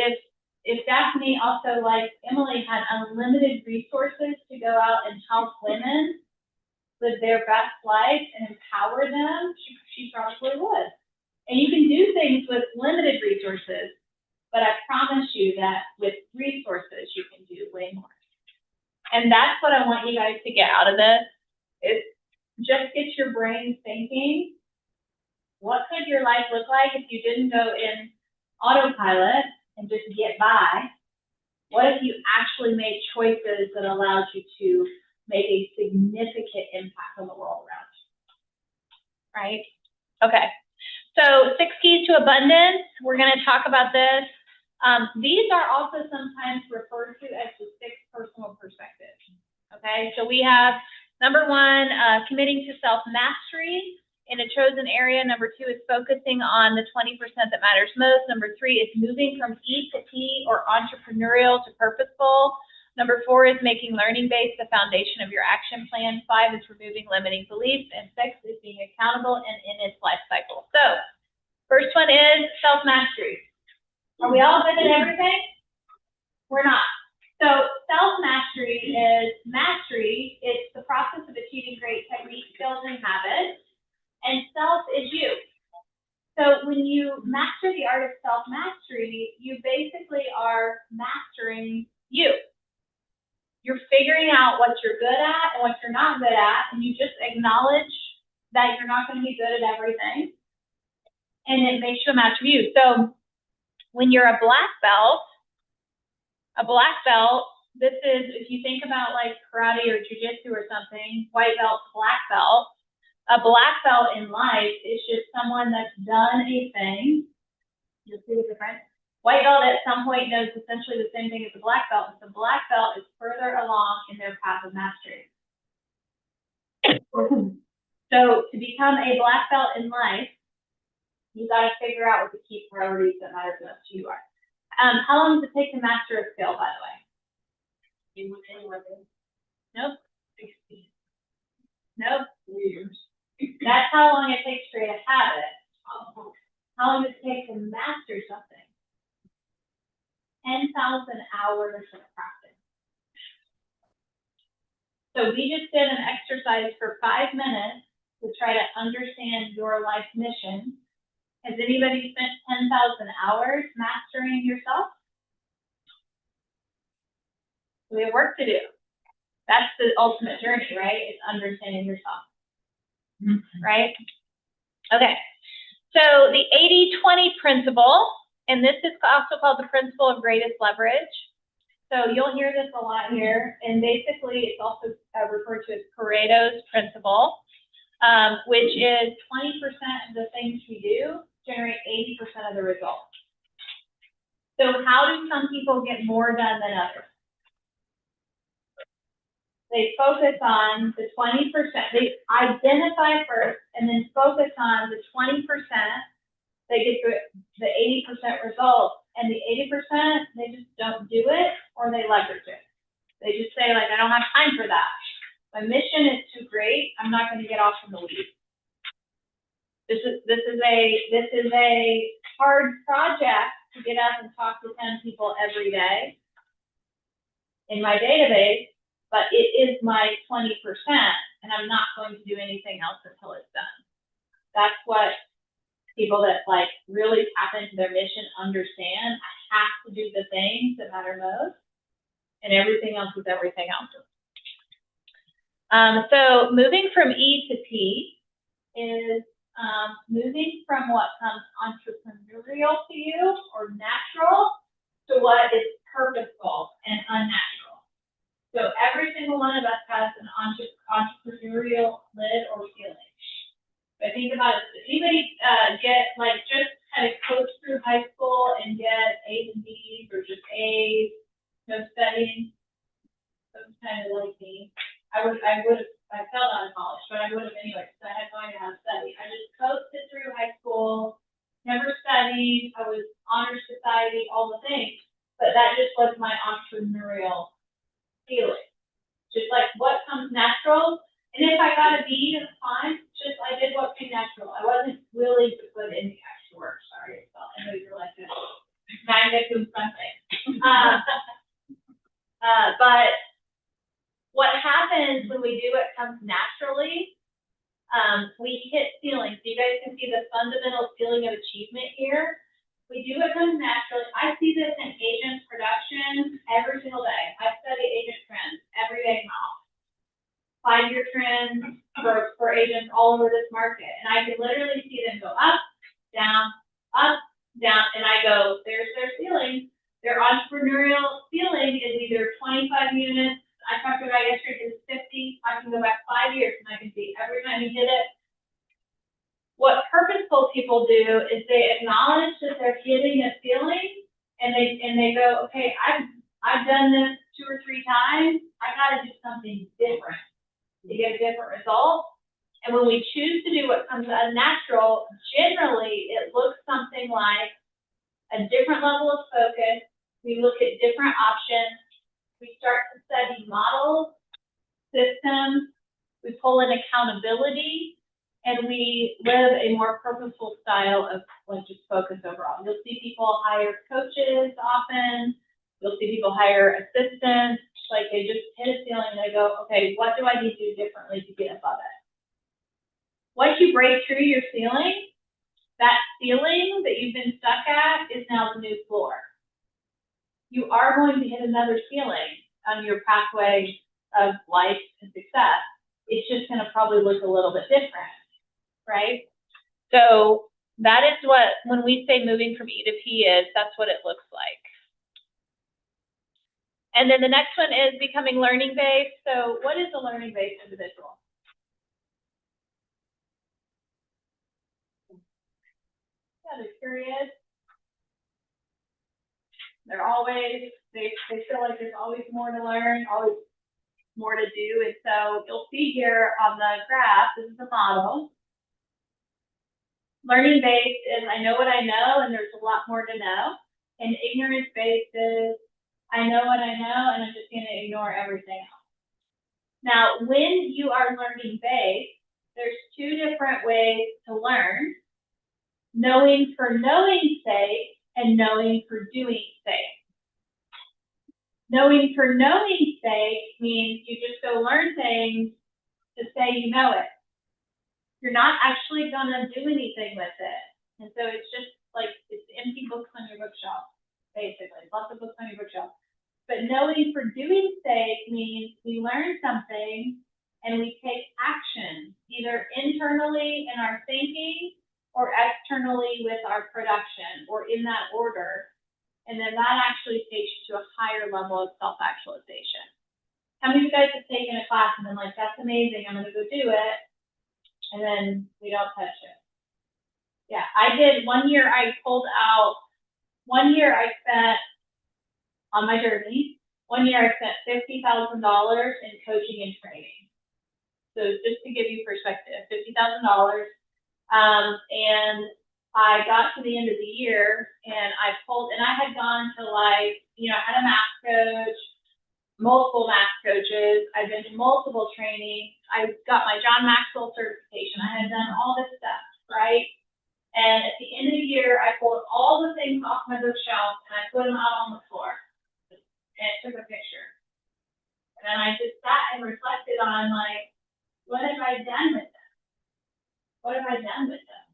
A: if Daphne, also like Emily, had unlimited resources to go out and help women live their best life and empower them, she probably would. And you can do things with limited resources, but I promise you that with resources, you can do way more. And that's what I want you guys to get out of this, is just get your brain thinking, what could your life look like if you didn't go in autopilot and just get by? What if you actually made choices that allowed you to make a significant impact on the world around you? Right? Okay. So 6 keys to abundance. We're going to talk about this. These are also sometimes referred to as the 6 personal perspectives. Okay. So we have number 1, committing to self-mastery in a chosen area. Number 2 is focusing on the 20% that matters most. Number 3 is moving from E to T, or entrepreneurial to purposeful. Number 4 is making learning-based the foundation of your action plan. 5 is removing limiting beliefs. And 6 is being accountable and in its life cycle. So first one is self-mastery. Are we all good at everything? We're not. So self-mastery is mastery. It's the process of achieving great technique, skills, and habits. And self is you. So when you master the art of self-mastery, you basically are mastering you. You're figuring out what you're good at and what you're not good at, and you just acknowledge that you're not going to be good at everything. And it makes you a master of you. So when you're a black belt, this is, if you think about like karate or jujitsu or something, white belt, black belt. A black belt in life is just someone that's done a thing. You'll see the difference. White belt at some point knows essentially the same thing as a black belt, but the black belt is further along in their path of mastery. So to become a black belt in life, you got to figure out what the key priorities that matter most to you are. How long does it take to master a skill, by the way? Nope. 60. Nope.
C: 3 years.
A: That's how long it takes to create a habit. How long does it take to master something? 10,000 hours of practice. So we just did an exercise for 5 minutes to try to understand your life mission. Has anybody spent 10,000 hours mastering yourself? We have work to do. That's the ultimate journey, right? It's understanding yourself. Right? Okay. So the 80-20 principle, and this is also called the principle of greatest leverage. So you'll hear this a lot here, and basically it's also referred to as Pareto's principle, which is 20% of the things we do generate 80% of the results. So how do some people get more done than others? They focus on the 20%. They identify first and then focus on the 20%. They get the 80% results, and the 80%, they just don't do it or they leverage it. They just say, like, I don't have time for that. My mission is too great. I'm not going to get off from the lead. This is a hard project to get up and talk to 10 people every day in my database, but it is my 20%, and I'm not going to do anything else until it's done. That's what people that like really tap into their mission understand. I have to do the things that matter most, and everything else is everything else. So moving from E to P is moving from what comes entrepreneurial to you or natural to what is purposeful and unnatural. So every single one of us has an entrepreneurial lid or feeling. But think about it. Does anybody get like just kind of coach through high school and get A's and B's or just A's, no studying? That's kind of like me. I fell out of college, but I would have anyway, because I had no idea how to study. I just coasted through high school, never studied. I was honor society, all the things, but that just was my entrepreneurial feeling. Just like what comes natural. And if I got a B, it's fine. Just I did what came natural. I wasn't willing to put in the extra work. Sorry, I know you're like this. Trying to do something. But what happens when we do what comes naturally, we hit ceilings. You guys can see the fundamental ceiling of achievement here. We do what comes naturally. I see this in agent production every single day. I study agent trends every day in my office. 5-year trends for agents all over this market. And I can literally see them go up, down, and I go, there's their ceiling. Their entrepreneurial ceiling is either 25 units. I talked about yesterday, it's 50. I can go back 5 years and I can see every time you hit it. What purposeful people do is they acknowledge that they're hitting a ceiling and they go, okay, I've done this 2 or 3 times. I gotta do something different to get a different result. And when we choose to do what comes unnatural, generally it looks something like a different level of focus. We look at different options. We start to study models, systems, we pull in accountability, and we live a more purposeful style of like just focus overall. You'll see people hire coaches often. You'll see people hire assistants. Like they just hit a ceiling and they go, okay, what do I need to do differently to get above it? Once you break through your ceiling, that ceiling that you've been stuck at is now the new floor. You are going to hit another ceiling on your pathway of life and success. It's just going to probably look a little bit different, right? So that is what, when we say moving from E to P is, that's what it looks like. And then the next one is becoming learning-based. So what is a learning-based individual? Yeah, they're curious. They're always, they feel like there's always more to learn, always more to do. And so you'll see here on the graph, this is a model. Learning-based is I know what I know and there's a lot more to know. And ignorance-based is I know what I know and I'm just going to ignore everything else. Now, when you are learning-based, there's 2 different ways to learn. Knowing for knowing's sake and knowing for doing's sake. Knowing for knowing's sake means you just go learn things to say you know it. You're not actually going to do anything with it. And so it's just like, it's empty books on your bookshelf, basically. Lots of books on your bookshelf. But knowing for doing sake means we learn something and we take action, either internally in our thinking or externally with our production, or in that order. And then that actually takes you to a higher level of self-actualization. How many of you guys have taken a class and been like, that's amazing, I'm gonna go do it, and then we don't touch it? Yeah, I did. One year I spent on my journey, $50,000 in coaching and training. So just to give you perspective, $50,000. And I got to the end of the year and I had gone to I had a math coach, multiple math coaches. I've been to multiple trainings. I got my John Maxwell certification. I had done all this stuff, right? And at the end of the year, I pulled all the things off my bookshelf and I put them out on the floor and took a picture. And then I just sat and reflected on what have I done with them? What have I done with them?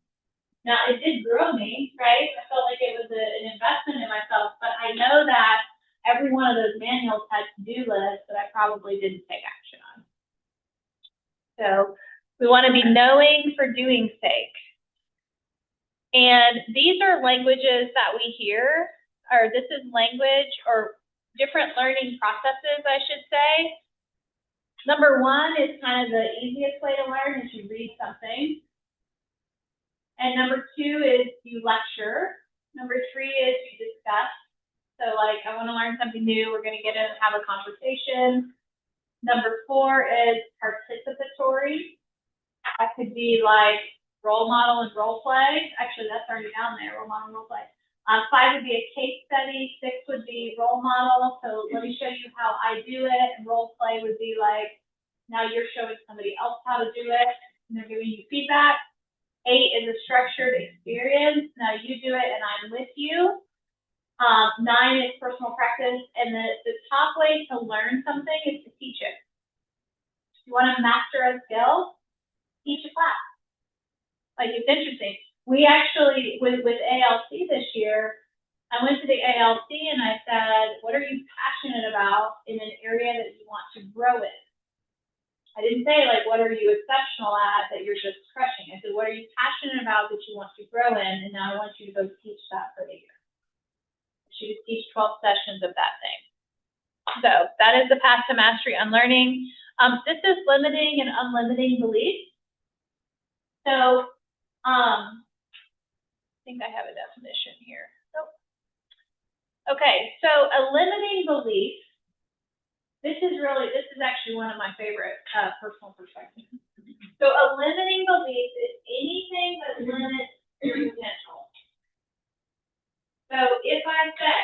A: Now, it did grow me, right? I felt like it was an investment in myself, but I know that every one of those manuals had to-do lists that I probably didn't take action on. So we want to be knowing for doing sake. And these are languages that we hear, or this is language or different learning processes, I should say. Number one is kind of the easiest way to learn is you read something. And number two is you lecture. Number three is you discuss. So I want to learn something new. We're going to get in and have a conversation. Number four is participatory. That could be role model and role play. Actually, that's already down there, role model and role play. 5 would be a case study. 6 would be role model. So let me show you how I do it. And role play would be now you're showing somebody else how to do it, and they're giving you feedback. 8 is a structured experience. Now you do it, and I'm with you. 9 is personal practice, and the top way to learn something is to teach it. If you want to master a skill, teach a class. It's interesting. We actually, with ALC this year, I went to the ALC and I said, what are you passionate about in an area that you want to grow in? I didn't say, what are you exceptional at that you're just crushing? I said, what are you passionate about that you want to grow in? And now I want you to go teach that for the year. She would teach 12 sessions of that thing. So that is the path to mastery unlearning. This is limiting and unlimiting beliefs. So, I think I have a definition here. Nope. Okay, so a limiting belief. This is actually one of my favorite personal perspectives. So a limiting belief is anything that limits your potential. So if I say,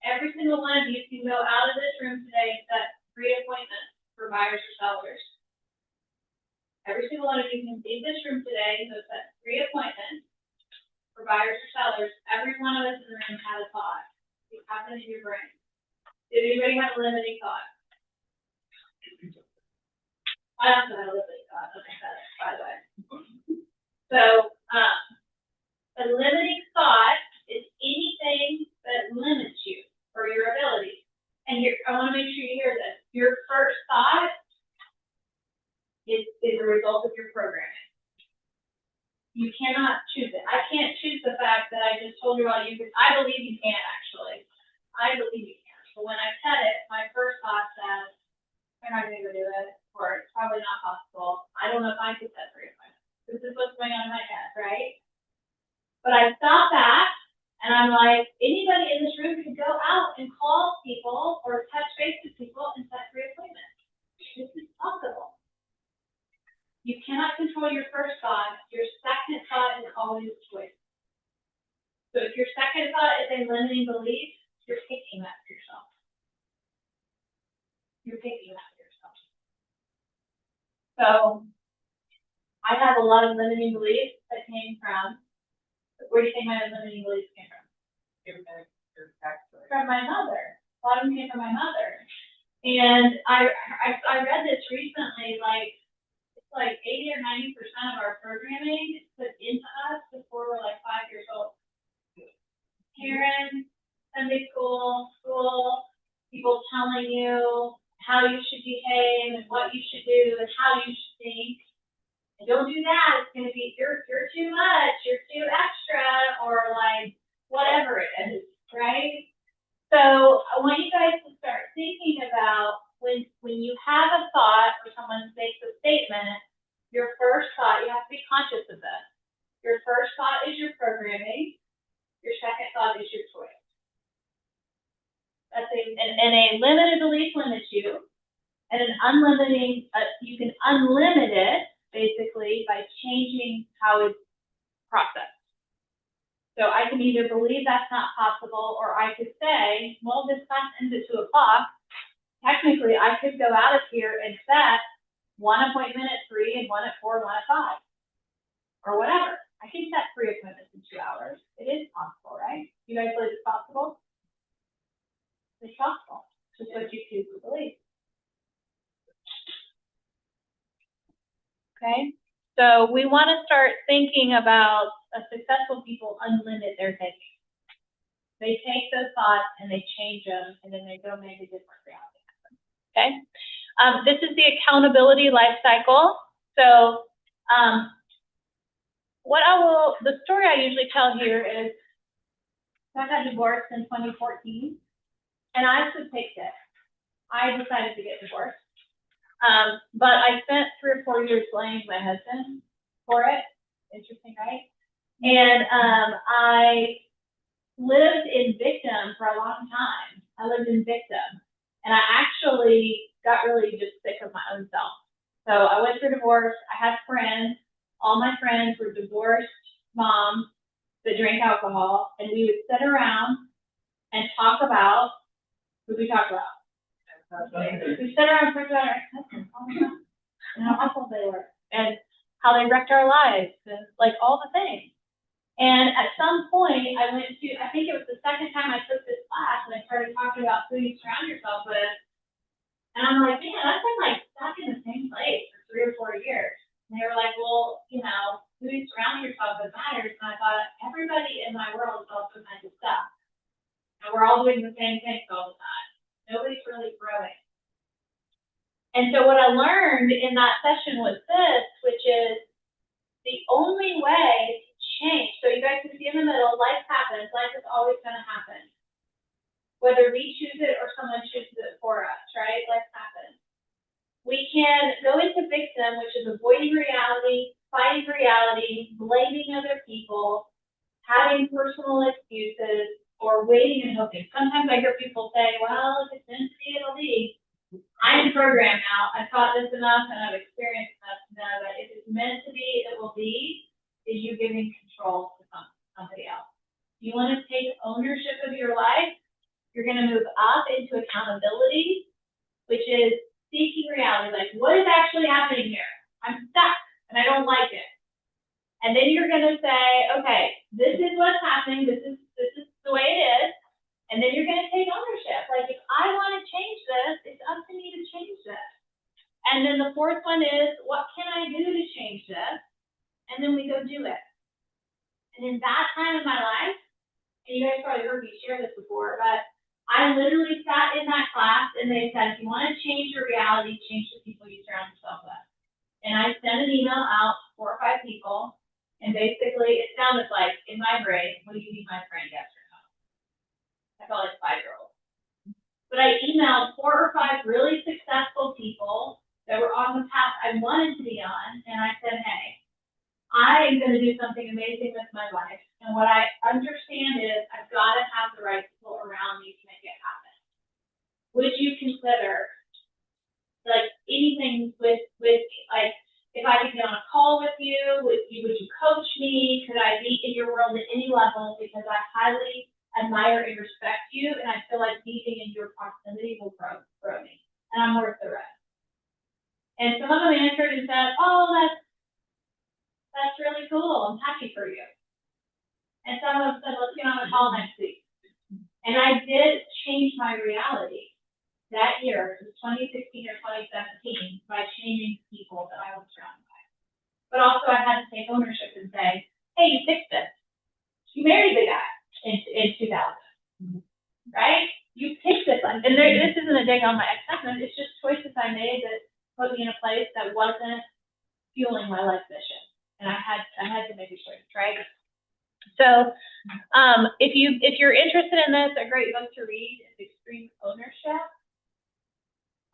A: every single one of you can go out of this room today and set 3 appointments for buyers or sellers. Every single one of you can leave this room today and go set 3 appointments for buyers or sellers. Every one of us in the room had a thought. It happened in your brain. Did anybody have a limiting thought? I also had a limiting thought, by the way. So, a limiting thought is anything that limits you or your ability. And I want to make sure you hear this. Your first thought is a result of your programming. You cannot choose it. I can't choose the fact that I just told you all you can. I believe you can, actually. I believe you can. But when I said it, my first thought says, I'm not going to do it, or it's probably not possible. I don't know if I could set 3 appointments. This is what's going on in my head, right? But I stopped that, and I'm like, anybody in this room can go out and call people or touch base with people and set 3 appointments. This is possible. You cannot control your first thought. Your second thought is always choice. So if your second thought is a limiting belief, you're picking that for yourself. You're picking that for yourself. So I have a lot of limiting beliefs that came from, where do you think my limiting beliefs came from? From my mother. A lot of them came from my mother. And I read this recently, it's 80 or 90% of our programming is put into us before we're 5 years old. Parents, Sunday school, people telling you how you should behave and what you should do and how you should think. And don't do that, it's gonna be, you're too much, you're too extra, or like, whatever it is, right? So I want you guys to start thinking about when you have a thought or someone makes a statement, your first thought, you have to be conscious of this. Your first thought is your programming. Your second thought is your choice. And a limited belief limits you, and an unlimiting, you can unlimit it basically by changing how it's processed. So I can either believe that's not possible, or I could say, well, this class ends at 2 o'clock. Technically, I could go out of here and set one appointment at 3 and one at 4, one at 5, or whatever. I can set 3 appointments in 2 hours. It is possible, right? You guys believe it's possible? It's possible. It's just what you choose to believe. Okay, so we want to start thinking about successful people unlimit their thinking. They take those thoughts and they change them, and then they go make a different reality happen. Okay, this is the accountability life cycle. So, the story I usually tell here is I got divorced in 2014, and I could take it. I decided to get divorced. But I spent 3 or 4 years blaming my husband for it. Interesting, right? And I lived in victim for a long time. I lived in victim. And I actually got really just sick of my own self. So I went through divorce. I had friends. All my friends were divorced moms that drank alcohol. And we would sit around and talk about, who we talk about? We sit around and talk about our ex-husbands all the time, and how awful they were, and how they wrecked our lives, and like all the things. And at some point, I went to, I think it was the second time I took this class, and I started talking about who you surround yourself with. And I'm like, man, I've been like stuck in the same place for 3 or 4 years. And they were like, well, you know, who you surround yourself with matters. And I thought, everybody in my world is also kind of stuck. And we're all doing the same things all the time. Nobody's really growing. And so what I learned in that session was this, which is the only way to change. So you guys can see in the middle, life happens. Life is always going to happen. Whether we choose it or someone chooses it for us, right? Life happens. We can go into victim, which is avoiding reality, fighting reality, blaming other people, having personal excuses, or waiting and hoping. Sometimes I hear people say, well, if it's meant to be, it'll be. I'm programmed now. I've taught this enough and I've experienced enough to know that if it's meant to be, it will be, is you giving control to somebody else. You want to take ownership of your life, you're going to move up into accountability, which is seeking reality. Like, what is actually happening here? I'm stuck and I don't like it. And then you're going to say, okay, this is what's happening. This is the way it is. And then you're going to take ownership. Like, if I want to change this, it's up to me to change this. And then the fourth one is, what can I do to change this? And then we go do it. And in that time in my life, and you guys probably heard me share this before, but I literally sat in that class and they said, if you want to change your reality, change the people you surround yourself with. And I sent an email out to 4 or 5 people. And basically, it sounded like, in my brain, will you be my friend, yes or no? I felt like 5-year-olds. But I emailed 4 or 5 really successful people that were on the path I wanted to be on, and I said, hey, I am going to do something amazing with my life. And what I understand is I've got to have the right people around me to make it happen. Would you consider, like, anything with like, if I could get on a call with you, would you coach me? Could I be in your world at any level? Because I highly admire and respect you, and I feel like being in your proximity will grow me, and I'm worth the rest. And some of them answered and said, oh, that's really cool. I'm happy for you. And some of them said, let's get on a call next week. And I did change my reality that year, it was 2016 or 2017, by changing people that I was surrounded by. But also I had to take ownership and say, hey, you fixed it. You married the guy in 2000, right? you pick this one, and this isn't a dig on my ex-husband, it's just choices I made that put me in a place that wasn't fueling my life mission. And I had to make a choice, right? So, if you're interested in this, a great book to read is Extreme Ownership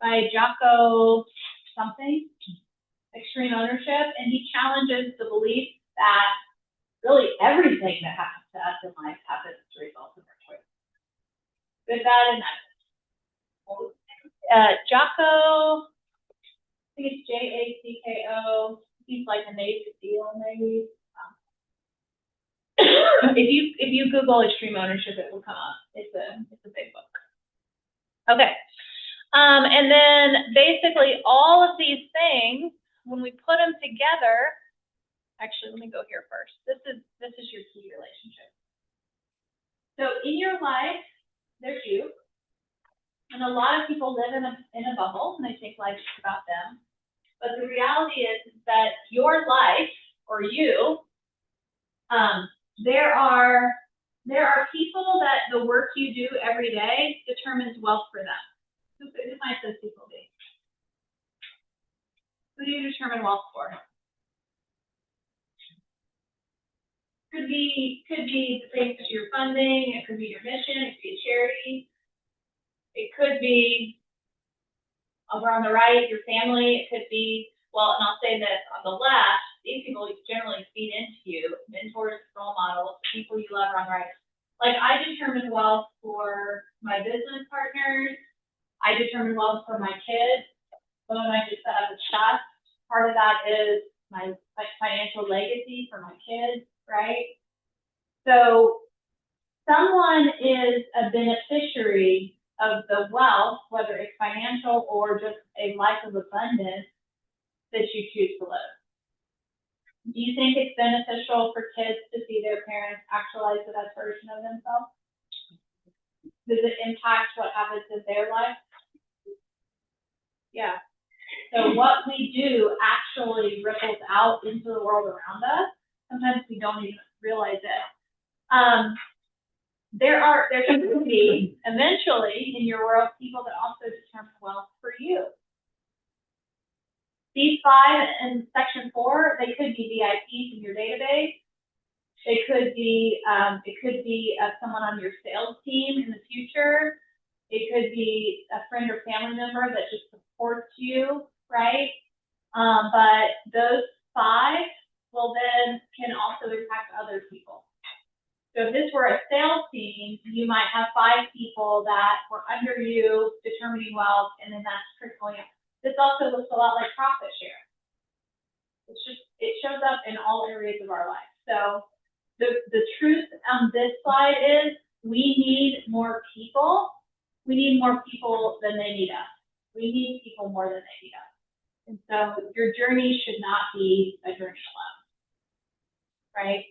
A: by Jocko something, Extreme Ownership, and he challenges the belief that really everything that happens to us in life happens as a result of our choices. Good, bad, and that. Jocko, I think it's Jacko. He's like a Navy SEAL, maybe. If you Google Extreme Ownership, it will come up. It's a big book. Okay. And then basically all of these things, when we put them together, actually, let me go here first. This is your key relationship. So in your life, there's you. And a lot of people live in a bubble and they think life's about them. But the reality is that your life, or you, there are people that the work you do every day determines wealth for them. Who might those people be? Who do you determine wealth for? Could be the things that you're funding, it could be your mission, it could be a charity, it could be over on the right, your family, it could be, well, and I'll say this, on the left, these people generally feed into you, mentors, role models, people you love are on the right. Like I determine wealth for my business partners, I determine wealth for my kids, but when I just set up a trust, part of that is my financial legacy for my kids, right? So someone is a beneficiary of the wealth, whether it's financial or just a life of abundance that you choose to live. Do you think it's beneficial for kids to see their parents actualize the best version of themselves? Does it impact what happens in their life? Yeah. So what we do actually ripples out into the world around us. Sometimes we don't even realize it. There can be eventually in your world people that also determine wealth for you. These 5 in section 4, they could be VIPs in your database. They could be someone on your sales team in the future. It could be a friend or family member that just supports you, right? But those 5 will then can also impact other people. So if this were a sales team, you might have 5 people that were under you determining wealth, and then that's trickling. This also looks a lot like profit share. It shows up in all areas of our life. So the truth on this slide is we need more people. We need more people than they need us. We need people more than they need us. And so your journey should not be a journey alone, right?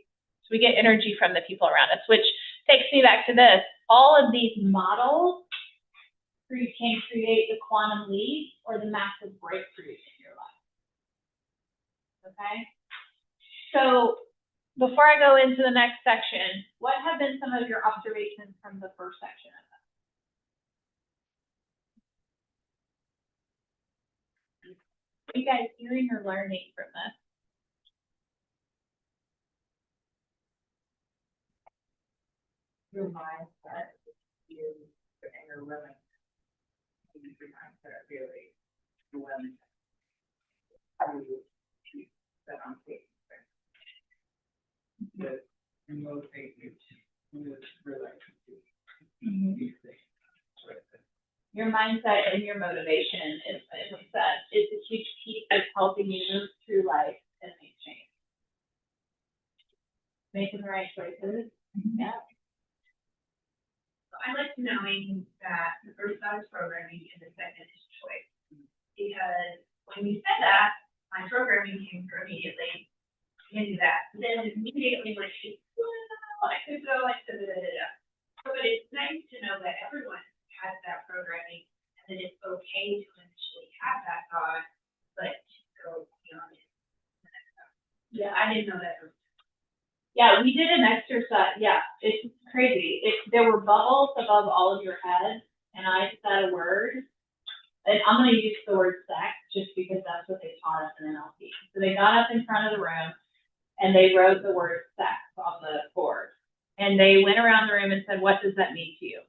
A: So we get energy from the people around us, which takes me back to this. All of these models can create the quantum leap or the massive breakthroughs in your life. Okay? So before I go into the next section, what have been some of your observations from the first section of that? What are you guys hearing or learning from this?
D: Your mindset is the inner limit. Your mindset really, the limit. How do you keep that on pace?
C: That motivate you to realize
A: Your mindset and your motivation is, as I said, is a huge piece of helping you move through life and make change. Making the right choices. Yeah.
B: I like knowing that the first side is programming and the second is choice. Because when you said that, my programming came through immediately into that. Then immediately when I could go into the. But it's nice to know that everyone has that programming and that it's okay to initially have that thought, but to go beyond it.
A: Yeah.
B: I didn't know that.
A: Yeah, we did an exercise, yeah, it's crazy. There were bubbles above all of your heads, and I said a word. And I'm gonna use the word sex, just because that's what they taught us in NLP. So they got up in front of the room, and they wrote the word sex on the board. And they went around the room and said, what does that mean to you?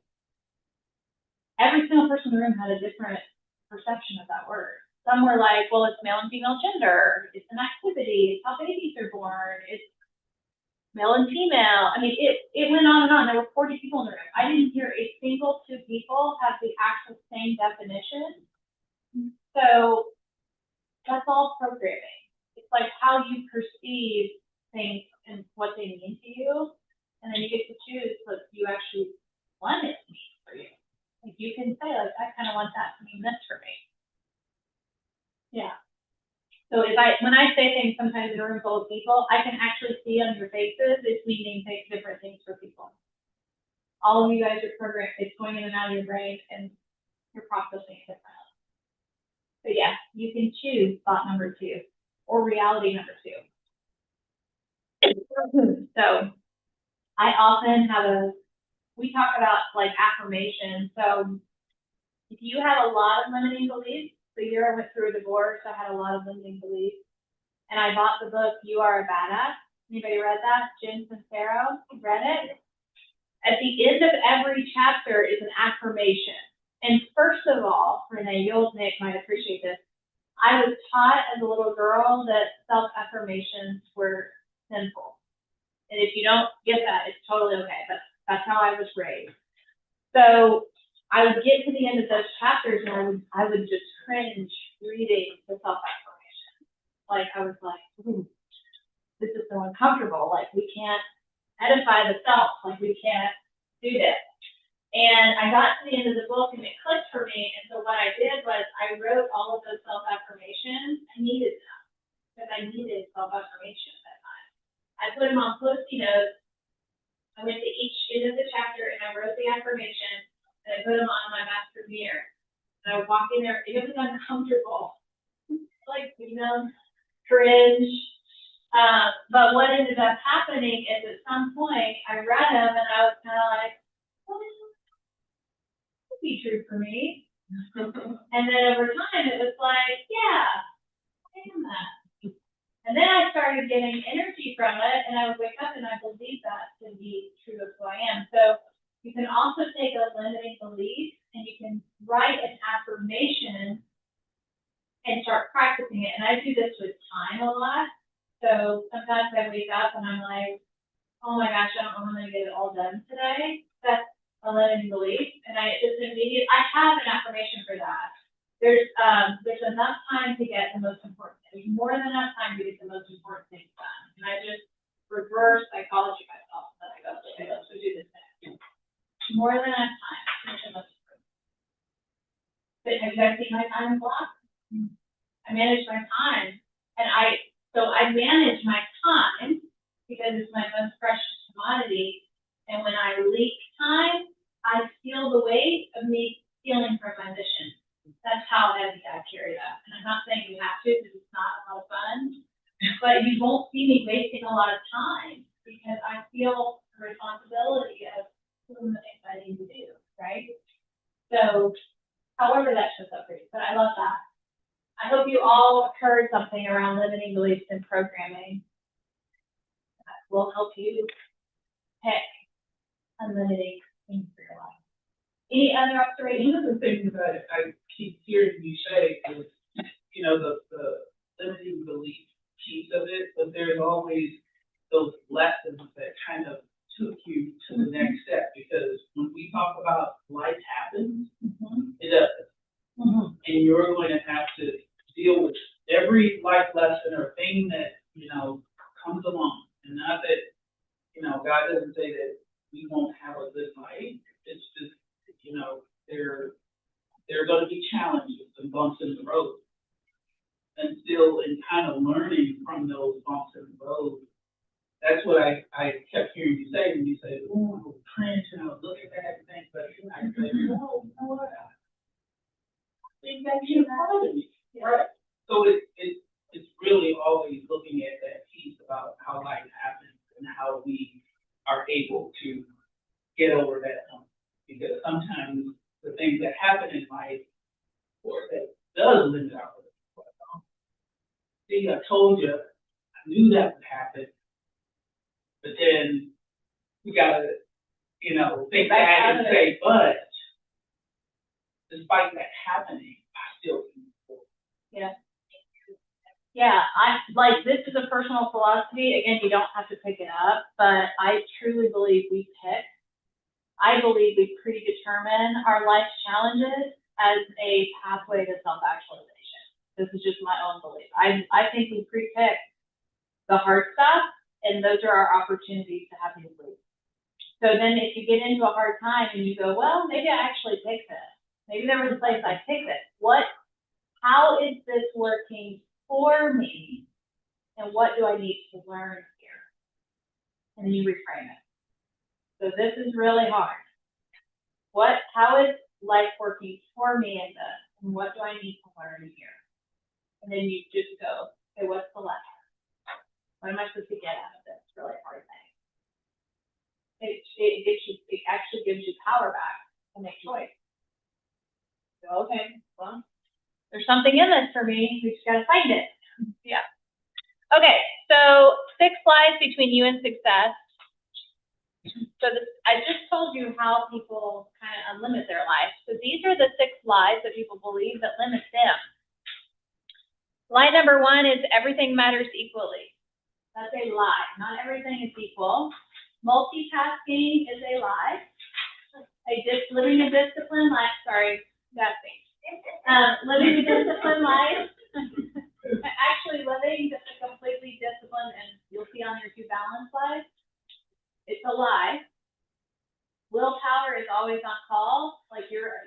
A: Every single person in the room had a different perception of that word. Some were like, well, it's male and female gender, it's an activity, it's how babies are born, it's male and female. I mean, it went on and on. There were 40 people in the room. I didn't hear a single two people have the actual same definition. So that's all programming. It's like how you perceive things and what they mean to you. And then you get to choose what you actually want it to mean for you. Like you can say, like, I kind of want that to mean this for me. Yeah. So when I say things sometimes in a room full of people, I can actually see on your faces it's meaning different things for people. All of you guys are programmed, it's going in and out of your brain and you're processing it differently. So yeah, you can choose thought number 2 or reality number 2. So I often we talk about like affirmation. So if you have a lot of limiting beliefs, the year I went through a divorce, I had a lot of limiting beliefs. And I bought the book, You Are a Badass. Anybody read that? Jen Sincero read it. At the end of every chapter is an affirmation. And first of all, Renee, Nick might appreciate this. I was taught as a little girl that self-affirmations were sinful. And if you don't get that, it's totally okay, but that's how I was raised. So I would get to the end of those chapters and I would just cringe reading the self-affirmation. Like I was like, this is so uncomfortable. Like we can't edify the self. Like we can't do this. And I got to the end of the book and it clicked for me. And so what I did was I wrote all of those self-affirmations. I needed them because I needed self-affirmation at that time. I put them on Post-it notes. I went to each end of the chapter and I wrote the affirmation and I put them on my master mirror. And I would walk in there and it was uncomfortable. Like, cringe. But what ended up happening is at some point I read them and I was kind of like, well, this could be true for me. And then over time it was like, yeah, I am that. And then I started getting energy from it and I would wake up and I believe that to be true of who I am. So you can also take a limiting belief and you can write an affirmation and start practicing it. And I do this with time a lot. So sometimes I wake up and I'm like, oh my gosh, I don't know how I'm going to get it all done today. That's a limiting belief. And I have an affirmation for that. There's enough time to get the most important things. There's more than enough time to get the most important things done. And I just reverse psychology myself. And I go, okay, let's go do this next. More than enough time to get the most important. But have you guys seen my time block? I manage my time. And I manage my time because it's my most precious commodity. And when I leak time, I feel the weight of me stealing from my mission. That's how heavy I carry that. And I'm not saying you have to because it's not a lot of fun, but you won't see me wasting a lot of time because I feel the responsibility of doing the things I need to do, right? So, however that shows up for you, but I love that. I hope you all heard something around limiting beliefs and programming that will help you pick unlimiting things for your life. Any other
C: One
A: observations?
C: of the things that I keep hearing you say is, the limiting belief piece of it, but there's always those lessons that kind of took you to the next step, because when we talk about life happens, it does. And you're going to have to deal with every life lesson or thing that, comes along. And not that, God doesn't say that we won't have a good life. It's just, there are going to be challenges and bumps in the road. And still in kind of learning from those bumps in the road. That's what I kept hearing you say when you say, oh, cringe, look at that thing. But I say, no, you know what? I think that's in front of me. Right. So it's really always looking at that piece about how life happens and how we are able to get over that hump. Because sometimes the things that happen in life, or that does limit our relationship. See, I told you, I knew that would happen, but then we gotta, think back and say, but despite that happening, I still can move forward.
A: Yeah, this is a personal philosophy. Again, you don't have to pick it up, but I truly believe we pick. I believe we predetermine our life challenges as a pathway to self-actualization. This is just my own belief. I think we pre-pick the hard stuff, and those are our opportunities to have these leads. So then if you get into a hard time and you go, well, maybe I actually picked this. Maybe there was a place I picked it. How is this working for me? And what do I need to learn here? And then you reframe it. So this is really hard. How is life working for me in this? And what do I need to learn here? And then you just go, okay, what's the lesson? What am I supposed to get out of this really hard thing? It actually gives you power back to make choice. So, okay, well, there's something in this for me. We just gotta find it.
E: Yeah. Okay, so 6 lies between you and success. So I just told you how people kind of limit their life. So these are the 6 lies that people believe that limit them. Lie number 1 is everything matters equally.
A: That's a lie. Not everything is equal. Multitasking is a lie. Living a disciplined life, living a disciplined life. Actually, living just a completely disciplined, and you'll see on your 2 balance lives, it's a lie. Willpower is always on call. Like your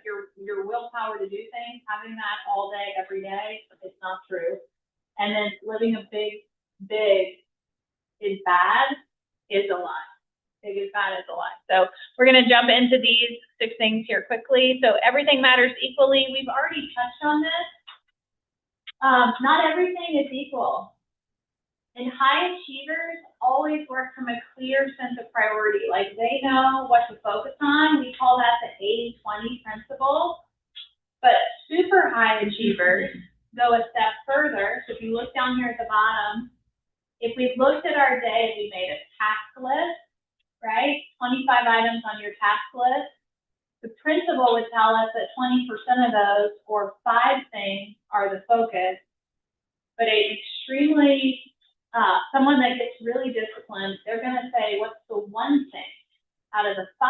A: willpower to do things, having that all day, every day, it's not true. And then living a big is bad is a lie.
E: Big is bad is a lie. So we're going to jump into these 6 things here quickly. So everything matters equally.
A: We've already touched on this. Not everything is equal. And high achievers always work from a clear sense of priority. Like they know what to focus on. We call that the 80-20 principle. But super high achievers go a step further. So if you look down here at the bottom, if we looked at our day and we made a task list, right? 25 items on your task list. The principal would tell us that 20% of those, or 5 things, are the focus. But someone that gets really disciplined, they're going to say, what's the one thing out of the 5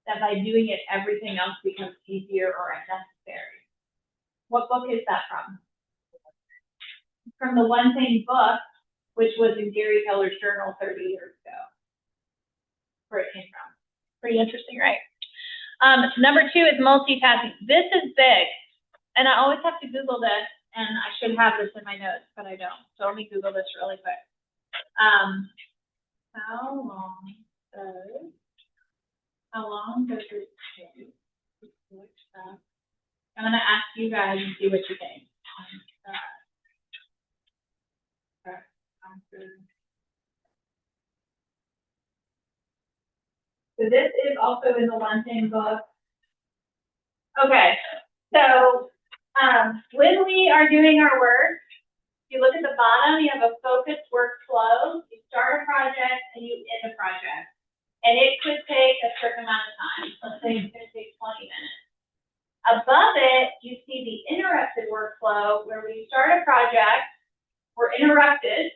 A: that by doing it, everything else becomes easier or unnecessary? What book is that from? From the One Thing book, which was in Gary Keller's journal 30 years ago. Where it came from.
E: Pretty interesting, right? Number 2 is multitasking. This is big. And I always have to Google this, and I should have this in my notes, but I don't. So let me Google this really quick.
A: How long does it take? I'm going to ask you guys and see what you think. So this is also in the One Thing book. Okay, so when we are doing our work, if you look at the bottom, you have a focused workflow. You start a project and you end a project. And it could take a certain amount of time. Let's say it's going to take 20 minutes. Above it, you see the interrupted workflow where we start a project, we're interrupted,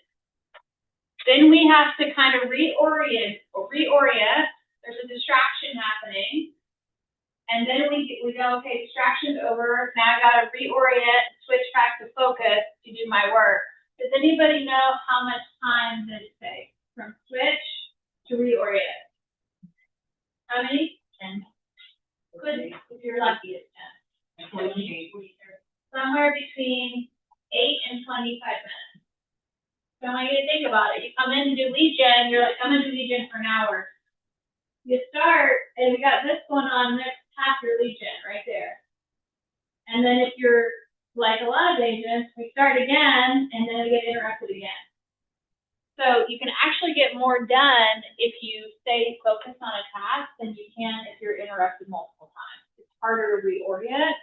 A: then we have to kind of reorient. There's a distraction happening. And then we go, okay, distraction's over. Now I got to reorient, switch back to focus to do my work. Does anybody know how much time did it take from switch to reorient? How many? 10. Good, if you're lucky, it's 10. Somewhere between 8 and 25 minutes. So I want you to think about it. You come in to do lead gen, you're like, I'm going to do lead gen for an hour. You start, and we got this going on next half your lead gen right there. And then if you're like a lot of agents, we start again, and then we get interrupted again.
E: So you can actually get more done if you stay focused on a task than you can if you're interrupted multiple times. It's harder to reorient.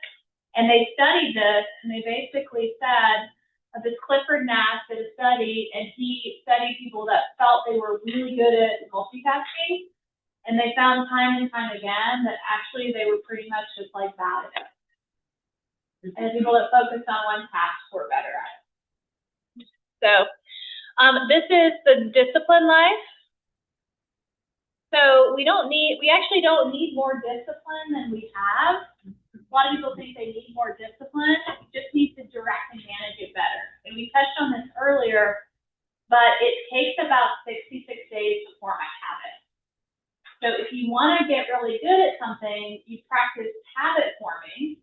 E: And they studied this, and they basically said, this Clifford Nash did a study, and he studied people that felt they were really good at multitasking, and they found time and time again that actually they were pretty much just like bad at it. And the people that focused on one task were better at it. So, this is the discipline life. So we actually don't need more discipline than we have. A lot of people think they need more discipline. You just need to direct and manage it better. And we touched on this earlier, but it takes about 66 days to form a habit. So if you want to get really good at something, you practice habit forming.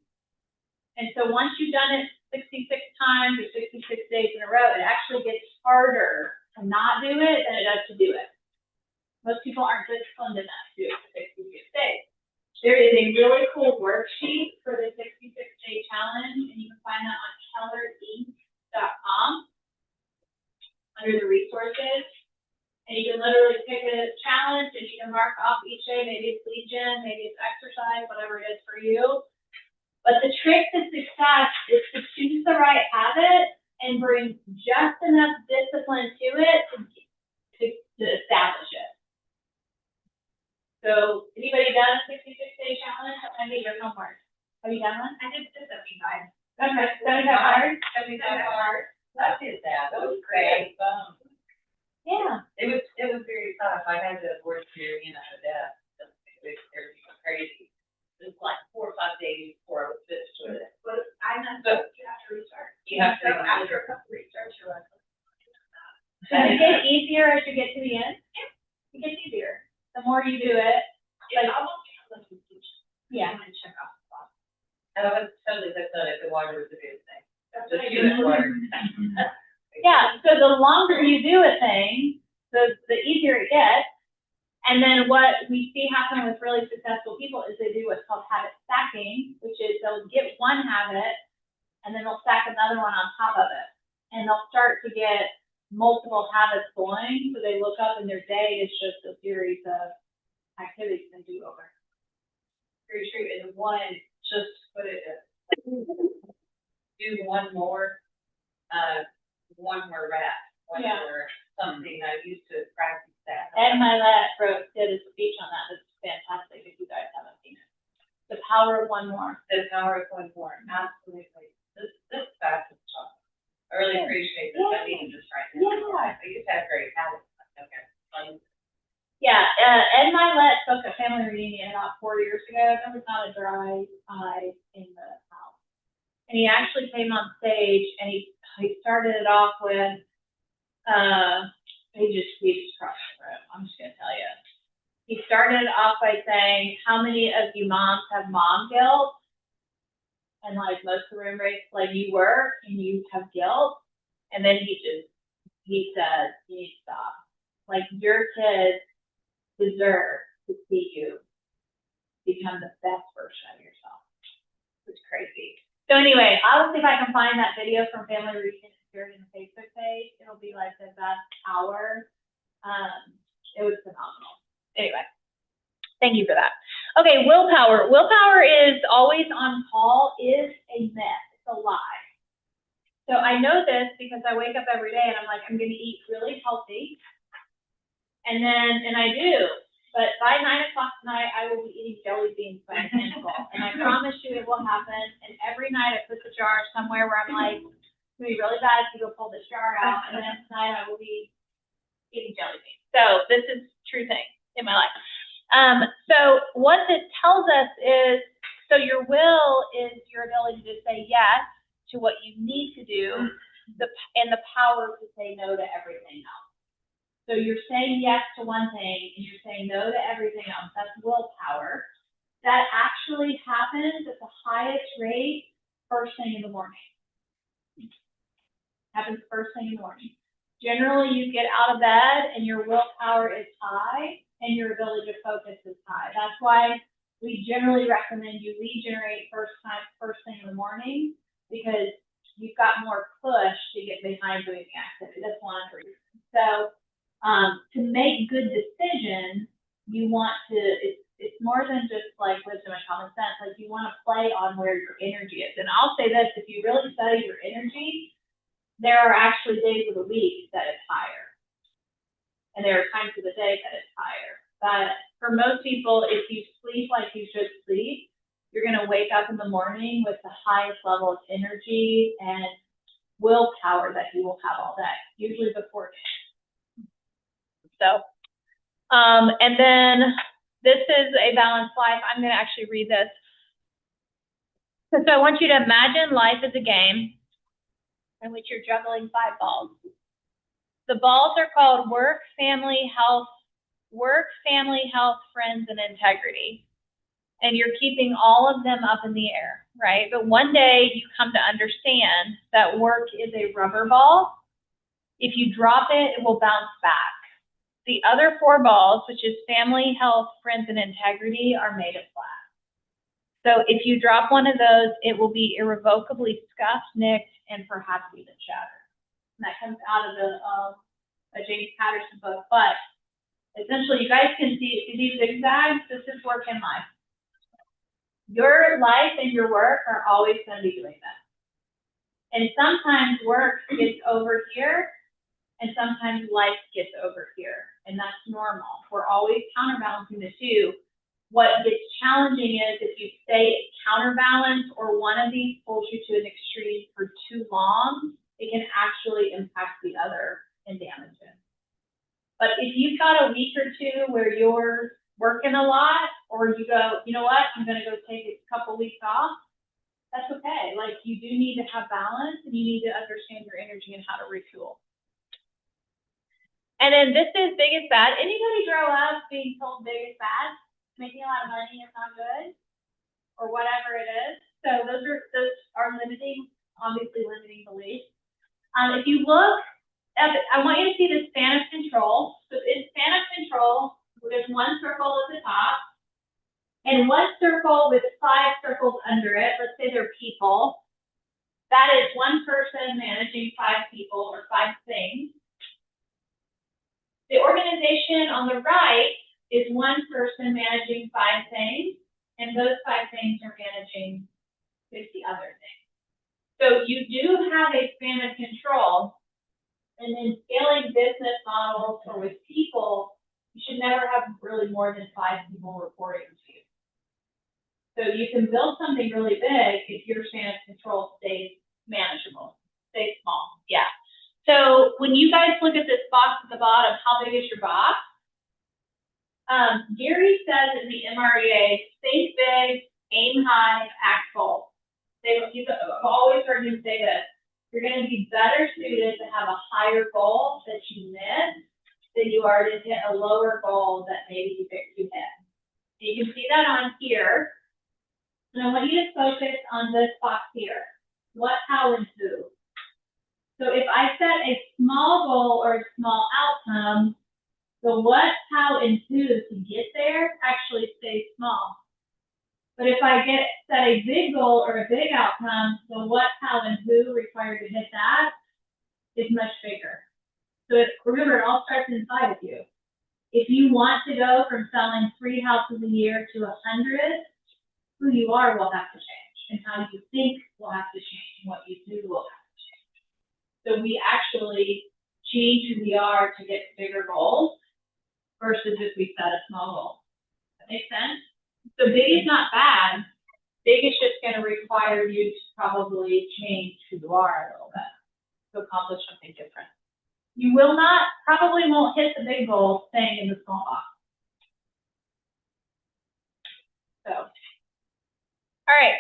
E: And so once you've done it 66 times or 66 days in a row, it actually gets harder to not do it than it does to do it. Most people aren't disciplined enough to do it for 66 days. There is a really cool worksheet for the 66-day challenge, and you can find that on kellereinc.com under the resources. And you can literally pick a challenge and you can mark off each day. Maybe it's Legion, maybe it's exercise, whatever it is for you. But the trick to success is to choose the right habit and bring just enough discipline to it to establish it. So, anybody done a 66-day challenge? I need your homework. Have you done one?
B: I did the 75.
E: Okay, 75 hard?
B: 75 hard.
D: I did that. That was great.
E: Yeah.
D: It was very tough. I had to work here, you know, that everything was crazy. It was like 4 or 5 days before I was finished with it.
B: But I messed up, you have to restart.
D: You have to
B: So after a couple restarts, you're like,
E: Does it get easier as you get to the end? It gets easier. The more you do it,
B: it's almost like you teach.
E: yeah.
B: And check off the box.
D: And I was totally hooked on it. The water was a good thing.
B: That's
D: Just
B: what I
D: use
B: do.
D: water.
E: Yeah, so the longer you do a thing, the easier it gets. And then what we see happen with really successful people is they do what's called habit stacking, which is they'll get one habit and then they'll stack another one on top of it. And they'll start to get multiple habits going. So they look up and their day is just a series of activities they do over.
D: Very true. And one, just put it, do one more rep, one
E: Yeah.
D: more something. I used to practice that.
E: Ed Milet did a speech on that. It's fantastic if you guys haven't seen it. The power of one more.
D: The power of one more, absolutely. This fast is tough. I really appreciate this. I needed this right now.
E: Yeah.
D: I used to have great habits. Okay.
E: Yeah, Ed Milet took a family reunion about 4 years ago. There was not a dry eye in the house. And he actually came on stage and he started it off with, he just crushed the room. I'm just gonna tell you. He started it off by saying, how many of you moms have mom guilt? And like most of the room raised, like you work and you have guilt. And then he said, you need to stop. Like your kids deserve to see you become the best version of yourself. It's crazy. So anyway, I'll see if I can find that video from Family Reunion here in the Facebook page. It'll be like the best hour. It was phenomenal. Anyway, thank you for that. Okay, willpower. Willpower is always on call is a myth. It's a lie. So I know this because I wake up every day and I'm like, I'm going to eat really healthy. And I do. But by 9 o'clock tonight, I will be eating jelly beans by a handful. And I promise you it will happen. And every night I put the jar somewhere where I'm like, it's going to be really bad if you go pull this jar out. And then tonight I will be eating jelly beans. So this is a true thing in my life. So what this tells us is, so your will is your ability to say yes to what you need to do, and the power to say no to everything else. So you're saying yes to one thing and you're saying no to everything else. That's willpower. That actually happens at the highest rate first thing in the morning. Happens first thing in the morning. Generally, you get out of bed and your willpower is high and your ability to focus is high. That's why we generally recommend you regenerate first thing in the morning, because you've got more push to get behind doing the activity. That's one reason. So To make good decisions, you want to, it's more than just like wisdom and common sense, like you want to play on where your energy is. And I'll say this, if you really study your energy, there are actually days of the week that it's higher. And there are times of the day that it's higher. But for most people, if you sleep like you should sleep, you're going to wake up in the morning with the highest level of energy and willpower that you will have all day, usually before day. So, and then this is a balanced life. I'm going to actually read this. So I want you to imagine life as a game in which you're juggling 5 balls. The balls are called work, family, health, friends, and integrity. And you're keeping all of them up in the air, right? But one day you come to understand that work is a rubber ball. If you drop it, it will bounce back. The other 4 balls, which is family, health, friends, and integrity, are made of glass. So if you drop one of those, it will be irrevocably scuffed, nicked, and perhaps even shattered. And that comes out of the James Patterson book. But essentially, you guys can see these zigzags. This is work in life. Your life and your work are always going to be doing that. And sometimes work gets over here, and sometimes life gets over here. And that's normal. We're always counterbalancing the two. What gets challenging is if you stay counterbalanced or one of these pulls you to an extreme for too long, it can actually impact the other and damage it. But if you've got a week or two where you're working a lot, or you go, you know what, I'm going to go take a couple weeks off, that's okay. Like, you do need to have balance, and you need to understand your energy and how to refuel. And then this is big is bad. Anybody grow up being told big is bad? Making a lot of money is not good, or whatever it is. So those are limiting, obviously limiting beliefs. If you look at, I want you to see the span of control. So in span of control, there's one circle at the top, and one circle with 5 circles under it. Let's say they're people. That is one person managing 5 people or 5 things. The organization on the right is one person managing 5 things, and those 5 things are managing 50 other things. So you do have a span of control, and in scaling business models or with people, you should never have really more than 5 people reporting to you. So you can build something really big if your span of control stays manageable, stays small. Yeah. So when you guys look at this box at the bottom, how big is your box? Gary says in the MREA, think big, aim high, act bold. I've always heard him say this. You're going to be better suited to have a higher goal that you miss than you are to hit a lower goal that maybe you hit. You can see that on here. And I want you to focus on this box here. What, how, and who. So if I set a small goal or a small outcome, the what, how, and who to get there actually stays small. But if I set a big goal or a big outcome, the what, how, and who required to hit that is much bigger. So remember, it all starts inside of you. If you want to go from selling 3 houses a year to 100, who you are will have to change, and how you think will have to change, and what you do will have to change. So we actually change who we are to get bigger goals versus if we set a small goal. That makes sense? So big is not bad. Big is just going to require you to probably change who you are a little bit to accomplish something different. You will not, probably won't hit the big goal staying in the small box. So, all right.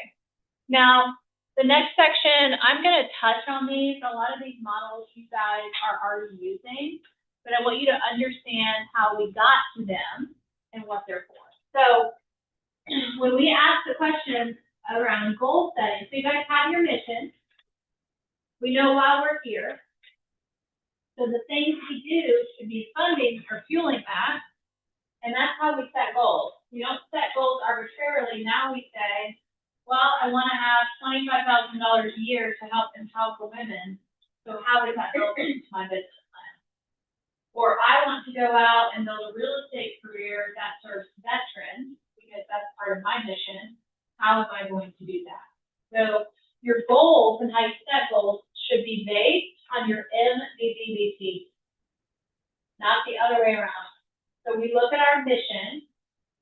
E: Now, the next section, I'm going to touch on these. A lot of these models you guys are already using, but I want you to understand how we got to them and what they're for. So, when we ask the questions around goal setting, so you guys have your mission. We know why we're here. So the things we do should be funding or fueling that. And that's how we set goals. We don't set goals arbitrarily. Now we say, well, I want to have $25,000 a year to help empower women. So how does that build into my business plan? Or I want to go out and build a real estate career that serves veterans, because that's part of my mission. How am I going to do that? So your goals and how you set goals should be based on your MVVBT, not the other way around. So we look at our mission,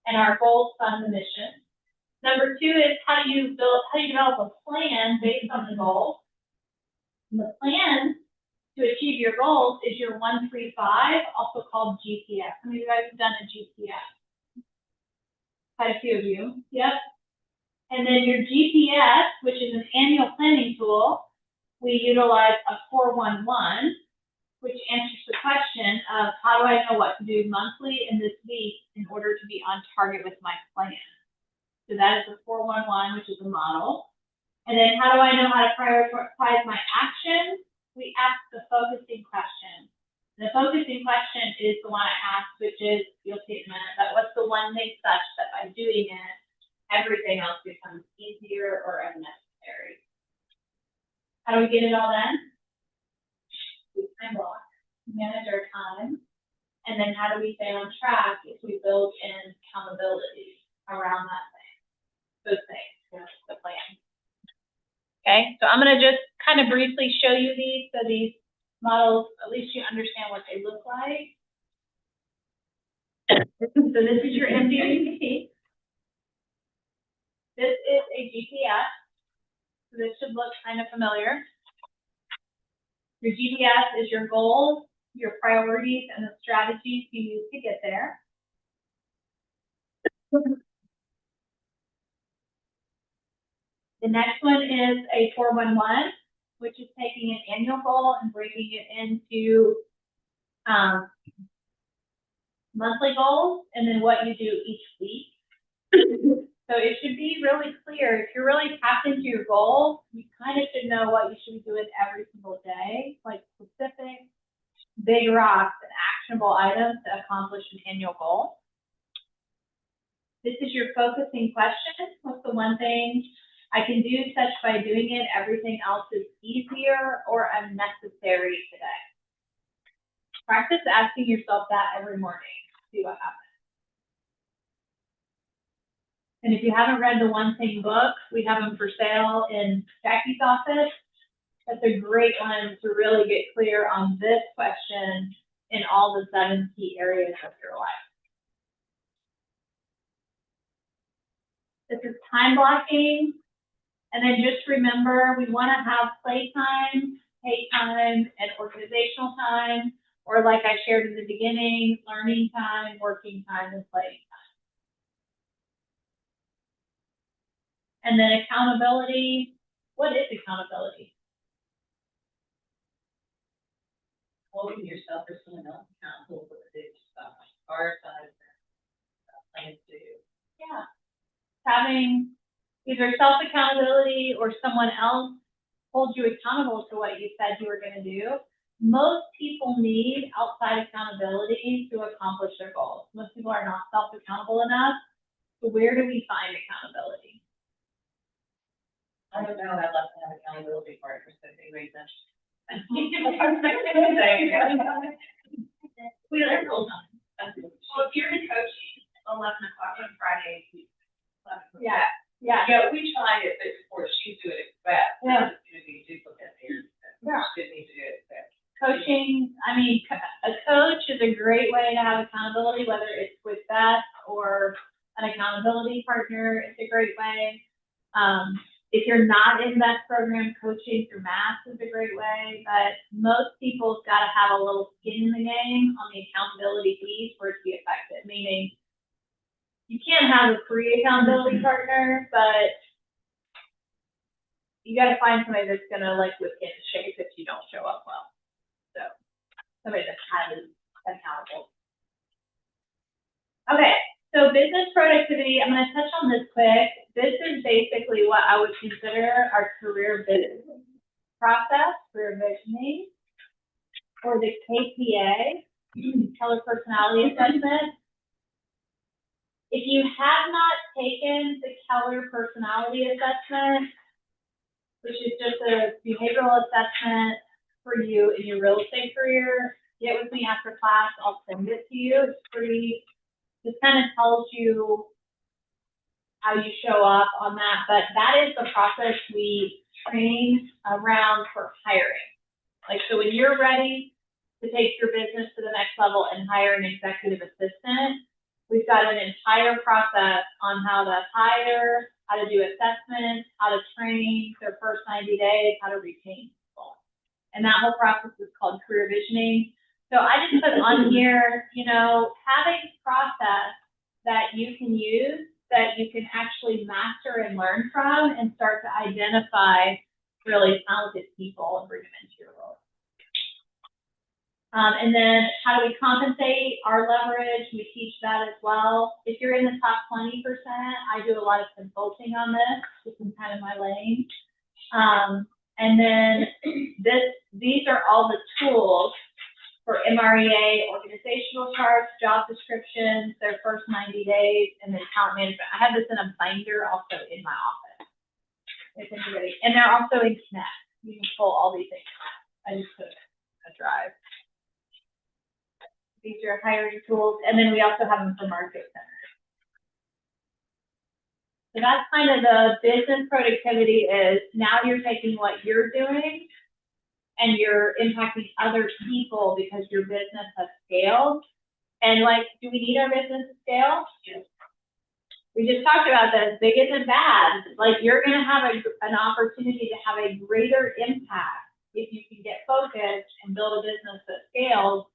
E: and our goals fund the mission. Number 2 is how do you develop a plan based on the goals. And the plan to achieve your goals is your 135, also called GPS. How many of you guys have done a GPS? Quite a few of you. Yep. And then your GPS, which is an annual planning tool, we utilize a 411, which answers the question of how do I know what to do monthly and this week in order to be on target with my plan. So that is the 411, which is a model. And then how do I know how to prioritize my actions? We ask the focusing question. The focusing question is the one I asked, which is, you'll see in a minute, but what's the one thing such that by doing it, everything else becomes easier or unnecessary? How do we get it all done? We time block, manage our time, and then how do we stay on track if we build in accountability around that thing, those things, the plan. Okay, so I'm going to just kind of briefly show you these, so these models, at least you understand what they look like. So this is your MVVBT. This is a GPS. So this should look kind of familiar. Your GPS is your goals, your priorities, and the strategies you use to get there. The next one is a 411, which is taking an annual goal and breaking it into monthly goals, and then what you do each week. So it should be really clear. If you're really tapped into your goals, you kind of should know what you should be doing every single day, like specific, big rocks and actionable items to accomplish an annual goal. This is your focusing question. What's the one thing I can do such by doing it, everything else is easier or unnecessary today? Practice asking yourself that every morning. See what happens. And if you haven't read the One Thing book, we have them for sale in Jackie's office. That's a great one to really get clear on this question in all the 7 key areas of your life. This is time blocking. And then just remember, we want to have playtime, pay time, and organizational time, or like I shared in the beginning, learning time, working time, and playing time. And then accountability. What is accountability?
F: Holding yourself or someone else accountable for the big stuff, prioritize plans to do.
E: Yeah. Having either self-accountability or someone else hold you accountable to what you said you were going to do. Most people need outside accountability to accomplish their goals. Most people are not self-accountable enough. So where do we find accountability?
F: I don't know, I'd love to have accountability partners, but they raise us.
B: We learn all the time. Well, if you're in coaching, 11 o'clock on Fridays.
E: Yeah. Yeah.
F: Yeah, we tried it before, she's doing it fast.
E: Yeah.
F: It's gonna be duplicate here.
E: Yeah.
F: Didn't need to do it fast.
E: Coaching, I mean, a coach is a great way to have accountability, whether it's with Beth or an accountability partner. It's a great way. If you're not in that program, coaching through Mass is a great way, but most people's got to have a little skin in the game on the accountability piece for it to be effective, meaning you can't have a free accountability partner, but you got to find somebody that's going to like whip in shape if you don't show up well. So somebody that's highly accountable. Okay, so business productivity, I'm going to touch on this quick. This is basically what I would consider our career business process, career visioning, or the KPA, Keller Personality Assessment. If you have not taken the Keller Personality Assessment, which is just a behavioral assessment for you in your real estate career, get with me after class, I'll send it to you. It's free. This kind of tells you how you show up on that, but that is the process we train around for hiring. Like, so when you're ready to take your business to the next level and hire an executive assistant, we've got an entire process on how to hire, how to do assessments, how to train their first 90 days, how to retain people. And that whole process is called career visioning. So I just put on here, you know, have a process that you can use, that you can actually master and learn from, and start to identify really talented people and bring them into your role. And then how do we compensate our leverage? We teach that as well. If you're in the top 20%, I do a lot of consulting on this. This is kind of my lane. And then these are all the tools for MREA, organizational charts, job descriptions, their first 90 days, and then talent management. I have this in a binder also in my office. If anybody, and they're also in Connect. You can pull all these things out. I just put a drive. These are hiring tools, and then we also have them for market centers. So that's kind of the business productivity is now you're taking what you're doing and you're impacting other people because your business has scaled. And like, do we need our business to scale?
C: Yes.
E: We just talked about this, big isn't bad. Like, you're gonna have an opportunity to have a greater impact if you can get focused and build a business that scales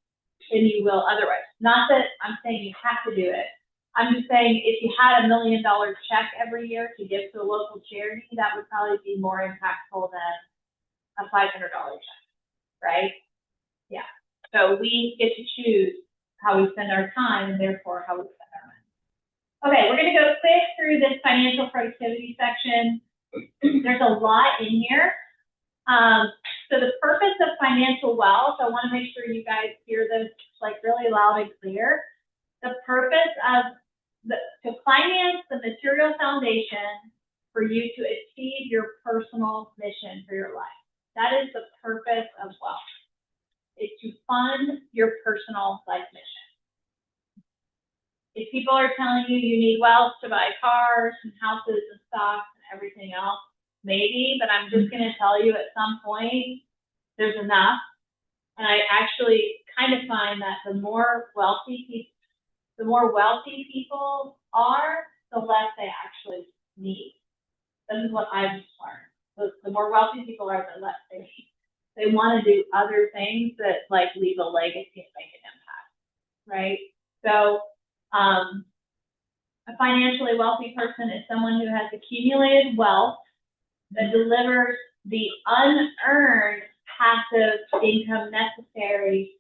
E: than you will otherwise. Not that I'm saying you have to do it. I'm just saying if you had $1 million check every year to give to a local charity, that would probably be more impactful than a $500 check, right? Yeah. So we get to choose how we spend our time and therefore how we spend our money. Okay, we're gonna go quick through this financial productivity section. There's a lot in here. So the purpose of financial wealth, I wanna make sure you guys hear this like really loud and clear. The purpose of to finance the material foundation for you to achieve your personal mission for your life. That is the purpose of wealth. It's to fund your personal life mission. If people are telling you you need wealth to buy cars and houses and stocks and everything else, maybe, but I'm just gonna tell you at some point, there's enough. And I actually kind of find that the more wealthy people are, the less they actually need. This is what I've learned. The more wealthy people are, the less they need. They want to do other things that like leave a legacy and make an impact, right? So a financially wealthy person is someone who has accumulated wealth that delivers the unearned passive income necessary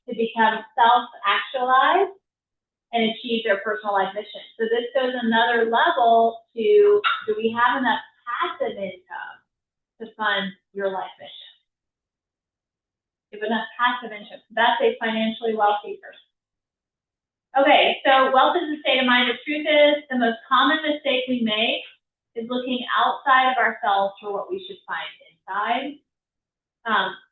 E: to become self-actualized and achieve their personal life mission. So this goes another level to, do we have enough passive income to fund your life mission? Give enough passive income. That's a financially wealthy person. Okay, so wealth is a state of mind. The truth is, the most common mistake we make is looking outside of ourselves for what we should find inside.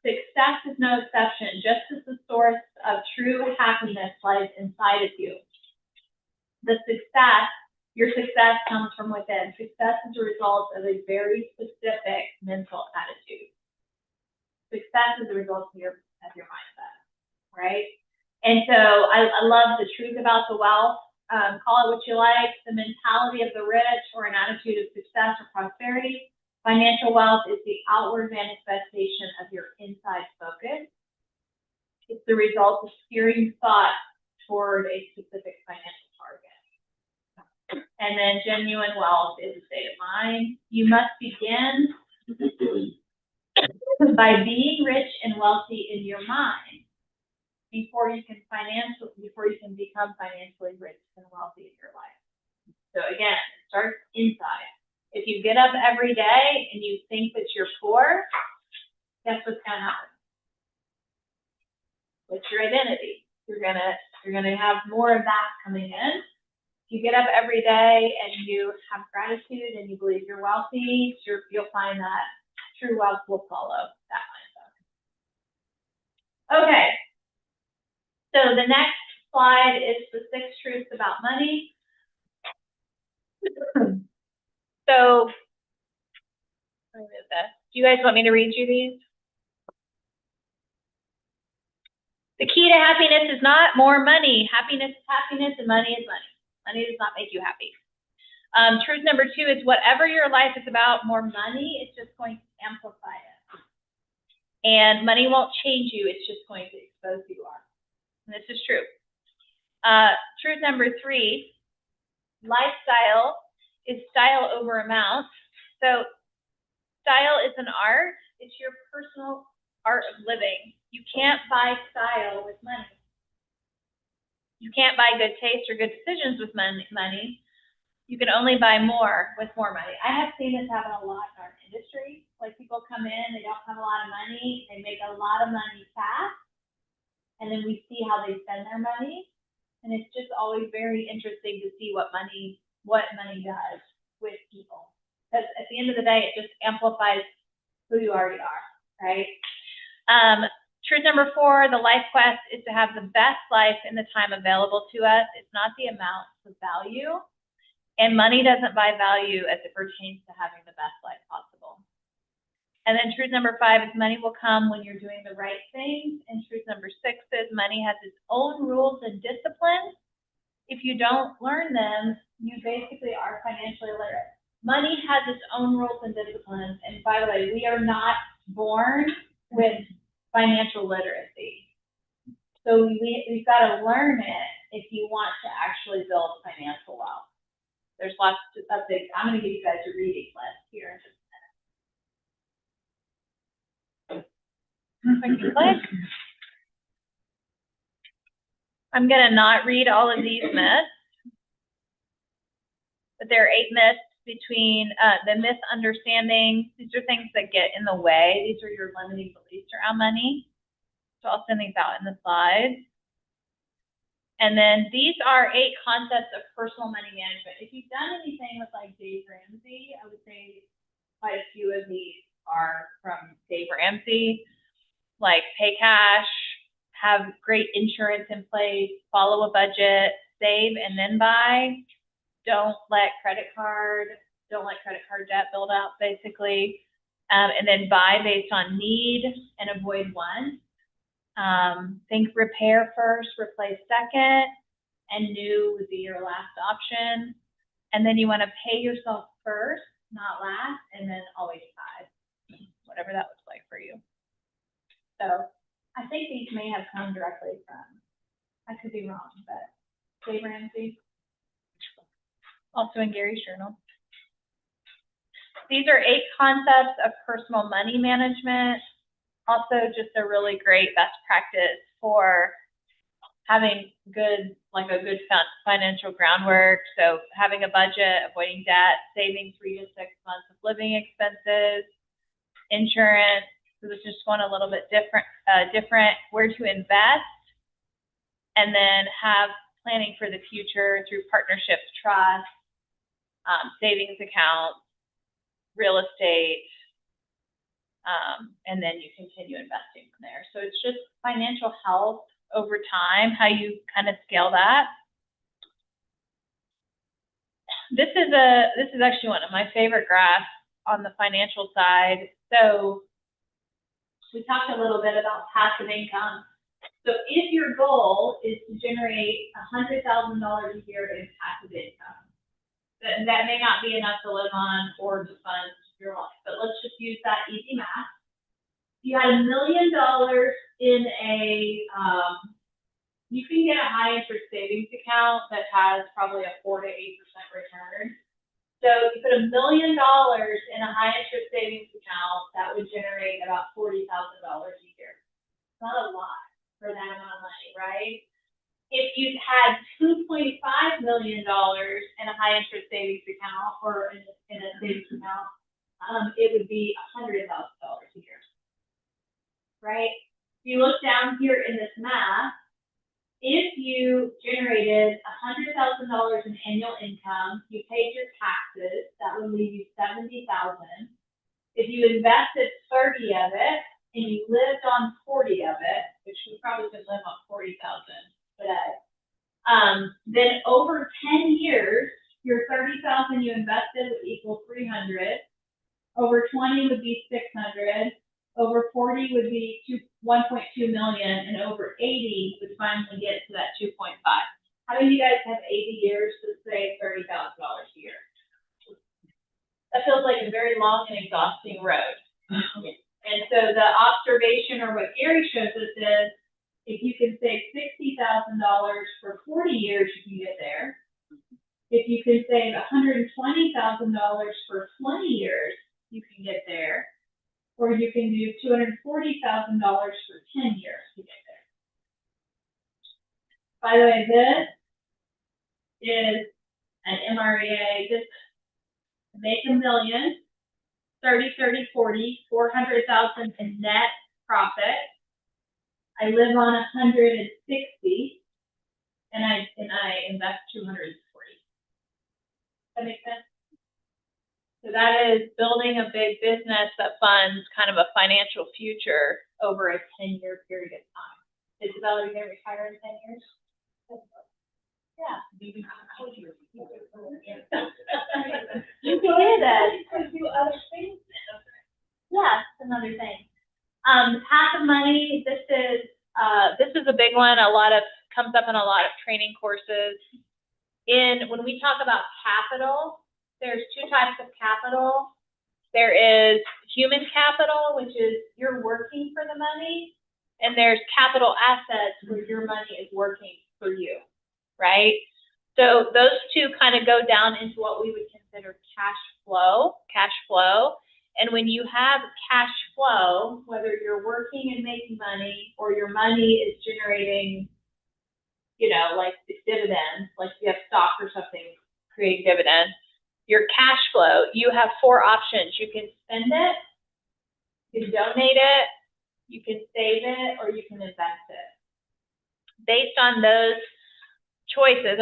E: Success is no exception. Just as the source of true happiness lies inside of you. Your success comes from within. Success is a result of a very specific mental attitude. Success is a result of your mindset, right? And so I love the truth about the wealth. Call it what you like, the mentality of the rich or an attitude of success or prosperity. Financial wealth is the outward manifestation of your inside focus. It's the result of steering thought toward a specific financial target. And then genuine wealth is a state of mind. You must begin by being rich and wealthy in your mind before you can become financially rich and wealthy in your life. So again, it starts inside. If you get up every day and you think that you're poor, guess what's gonna happen? What's your identity? You're gonna have more of that coming in. If you get up every day and you have gratitude and you believe you're wealthy, you'll find that true wealth will follow that mindset. Okay, So the next slide is the 6 truths about money. So, let me move this. Do you guys want me to read you these? The key to happiness is not more money. Happiness is happiness and money is money. Money does not make you happy. Truth number 2 is whatever your life is about, more money is just going to amplify it. And money won't change you, it's just going to expose who you are. And this is true. Truth number 3, lifestyle is style over amount. So style is an art, it's your personal art of living. You can't buy style with money. You can't buy good taste or good decisions with money. You can only buy more with more money. I have seen this happen a lot in our industry. Like people come in, they don't have a lot of money, they make a lot of money fast, and then we see how they spend their money. And it's just always very interesting to see what money does with people. Because at the end of the day, it just amplifies who you already are, right? Truth number 4, the life quest is to have the best life in the time available to us. It's not the amount, it's the value. And money doesn't buy value as it pertains to having the best life possible. And then truth number 5 is money will come when you're doing the right things. And truth number 6 is money has its own rules and disciplines. If you don't learn them, you basically are financially illiterate. Money has its own rules and disciplines. And by the way, we are not born with financial literacy. So we've got to learn it if you want to actually build financial wealth. There's lots of things. I'm going to give you guys a reading list here in just a minute. Click. I'm going to not read all of these myths, but there are 8 myths between the misunderstanding. These are things that get in the way. These are your limiting beliefs around money. So I'll send these out in the slides. And then these are 8 concepts of personal money management. If you've done anything with like Dave Ramsey, I would say quite a few of these are from Dave Ramsey, like pay cash, have great insurance in place, follow a budget, save and then buy. Don't let credit card debt build up, basically. And then buy based on need and avoid want. Think repair first, replace second, and new would be your last option. And then you want to pay yourself first, not last, and then always buy, whatever that looks like for you. So I think these may have come directly from, I could be wrong, but Dave Ramsey, also in Gary's journal. These are 8 concepts of personal money management. Also just a really great best practice for having a good financial groundwork. So having a budget, avoiding debt, saving 3 to 6 months of living expenses, insurance. So this is just one a little bit different, where to invest, and then have planning for the future through partnerships, trust, savings accounts, real estate, and then you continue investing from there. So it's just financial health over time, how you kind of scale that. This is actually one of my favorite graphs on the financial side. So we talked a little bit about passive income. So if your goal is to generate $100,000 a year in passive income, that may not be enough to live on or to fund your life, but let's just use that easy math. If you had $1 million in you can get a high interest savings account that has probably a 4 to 8% return. So if you put $1 million in a high interest savings account, that would generate about $40,000 a year. It's not a lot for that amount of money, right? If you had $2.5 million in a high interest savings account or in a savings account, it would be $100,000 a year, right? If you look down here in this math, if you generated $100,000 in annual income, you paid your taxes, that would leave you $70,000. If you invested 30 of it and you lived on 40 of it, which which we probably could live on 40,000 today. Then over 10 years, your 30,000 you invested would equal 300. Over 20 would be 600. Over 40 would be 1.2 million, and over 80 would finally get to that 2.5. How many of you guys have 80 years to save $30,000 a year? That feels like a very long and exhausting road. And so the observation, or what Gary shows us, is if you can save $60,000 for 40 years, you can get there. If you can save $120,000 for 20 years, you can get there. Or you can do $240,000 for 10 years to get there. By the way, this is an MREA. This make $1 million, 30, 30, 40, 400,000 in net profit. I live on 160, and I invest 240. That make sense? So that is building a big business that funds kind of a financial future over a 10-year period of time. Is Isabella going to retire in 10 years? Yeah. You can do other things. Yeah, that's another thing. Passive money, this is a big one. Comes up in a lot of training courses. When we talk about capital, there's two types of capital. There is human capital, which is you're working for the money, and there's capital assets where your money is working for you, right? So those two kind of go down into what we would consider cash flow. And when you have cash flow, whether you're working and making money or your money is generating, like dividends, like you have stock or something creating dividends, your cash flow, you have four options. You can spend it, you can donate it, you can save it, or you can invest it. Based on those choices,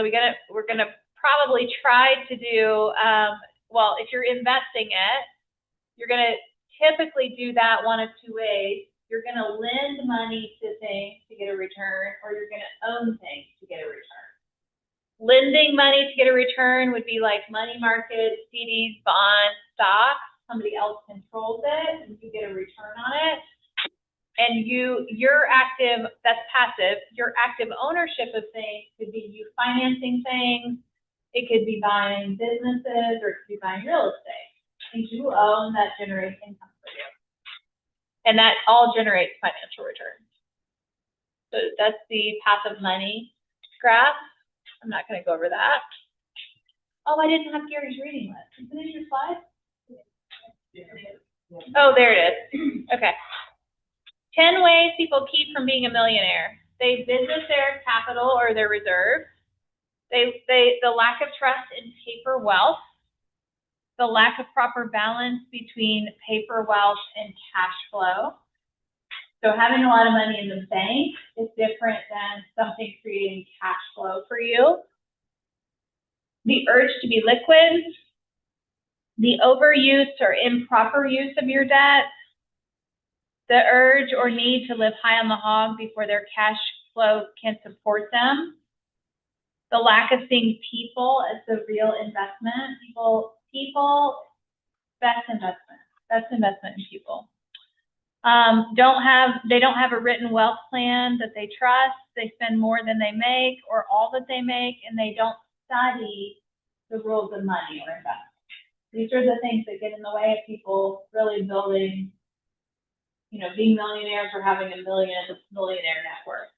E: we're gonna probably try to do, if you're investing it, you're gonna typically do that one of two ways. You're gonna lend money to things to get a return, or you're gonna own things to get a return. Lending money to get a return would be like money markets, CDs, bonds, stocks. Somebody else controls it, and you get a return on it. And you're active, that's passive. Your active ownership of things could be you financing things. It could be buying businesses, or it could be buying real estate. Things you own that generate income for you. And that all generates financial returns. So that's the passive money graph. I'm not going to go over that. Oh, I didn't have Gary's reading list. Is it in your slide? Oh, there it is. Okay. 10 ways people keep from being a millionaire. They business their capital or their reserves. The lack of trust in paper wealth. The lack of proper balance between paper wealth and cash flow. So having a lot of money in the bank is different than something creating cash flow for you. The urge to be liquid. The overuse or improper use of your debt. The urge or need to live high on the hog before their cash flow can support them. The lack of seeing people as the real investment. People, best investment. Best investment in people. They don't have a written wealth plan that they trust. They spend more than they make or all that they make, and they don't study the rules of money or investment. These are the things that get in the way of people really building, being millionaires or having a millionaire net worth.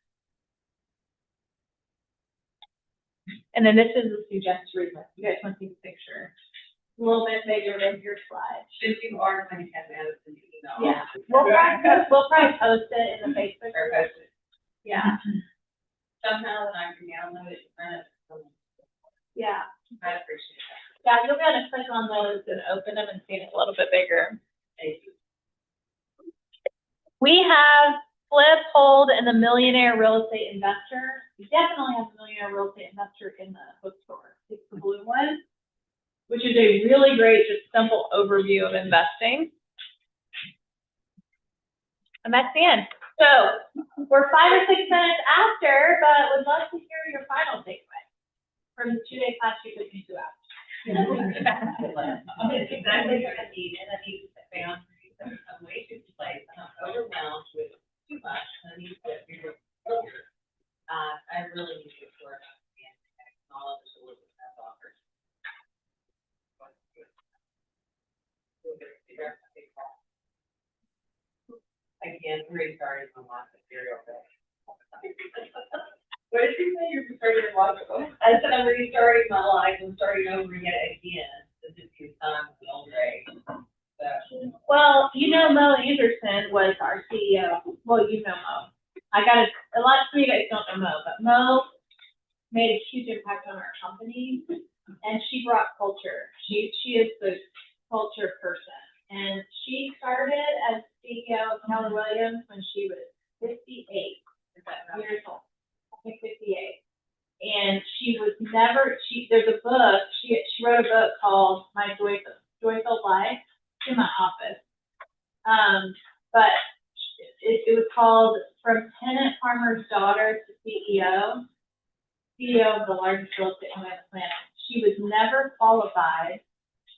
E: And then this is a suggested reason. You guys want to see the picture? A little bit bigger than your slide.
F: If you are going to have that in the email.
E: Yeah, we'll probably post it in the Facebook group. Yeah.
F: Somehow when I can download it,
E: Yeah.
F: I appreciate that.
E: Yeah, you'll be able to click on those and open them and see it a little bit bigger.
F: Thank you.
E: We have Flip, Hold, and the Millionaire Real Estate Investor. We definitely have the Millionaire Real Estate Investor in the bookstore. It's the blue one, which is a really great, just simple overview of investing. And that's the end. So, we're 5 or 6 minutes after, but would love to hear your final takeaway from the 2-day class you took in 2 hours.
F: It's exactly what I need, and I need to set boundaries. I'm way too late, I'm overwhelmed with too much, and I need to figure out. I really need to work on and all of the solutions that's offered. Again, restarting my life with cereal. What did you say? You're restarting your life? I said I'm restarting my life and starting over yet again. This is his time of the old days. So,
E: Well, you know Mo Anderson was our CEO. Well, you know Mo. A lot of you guys don't know Mo, but Mo made a huge impact on our company, and she brought culture. She is the culture person. And she started as CEO of Keller Williams when she was 58 years old. I think 58. And she was never, there's a book, she wrote a book called My Joyful Life. It's in my office. But it was called From Tenant Farmer's Daughter to CEO of the largest real estate company on the planet. She was never qualified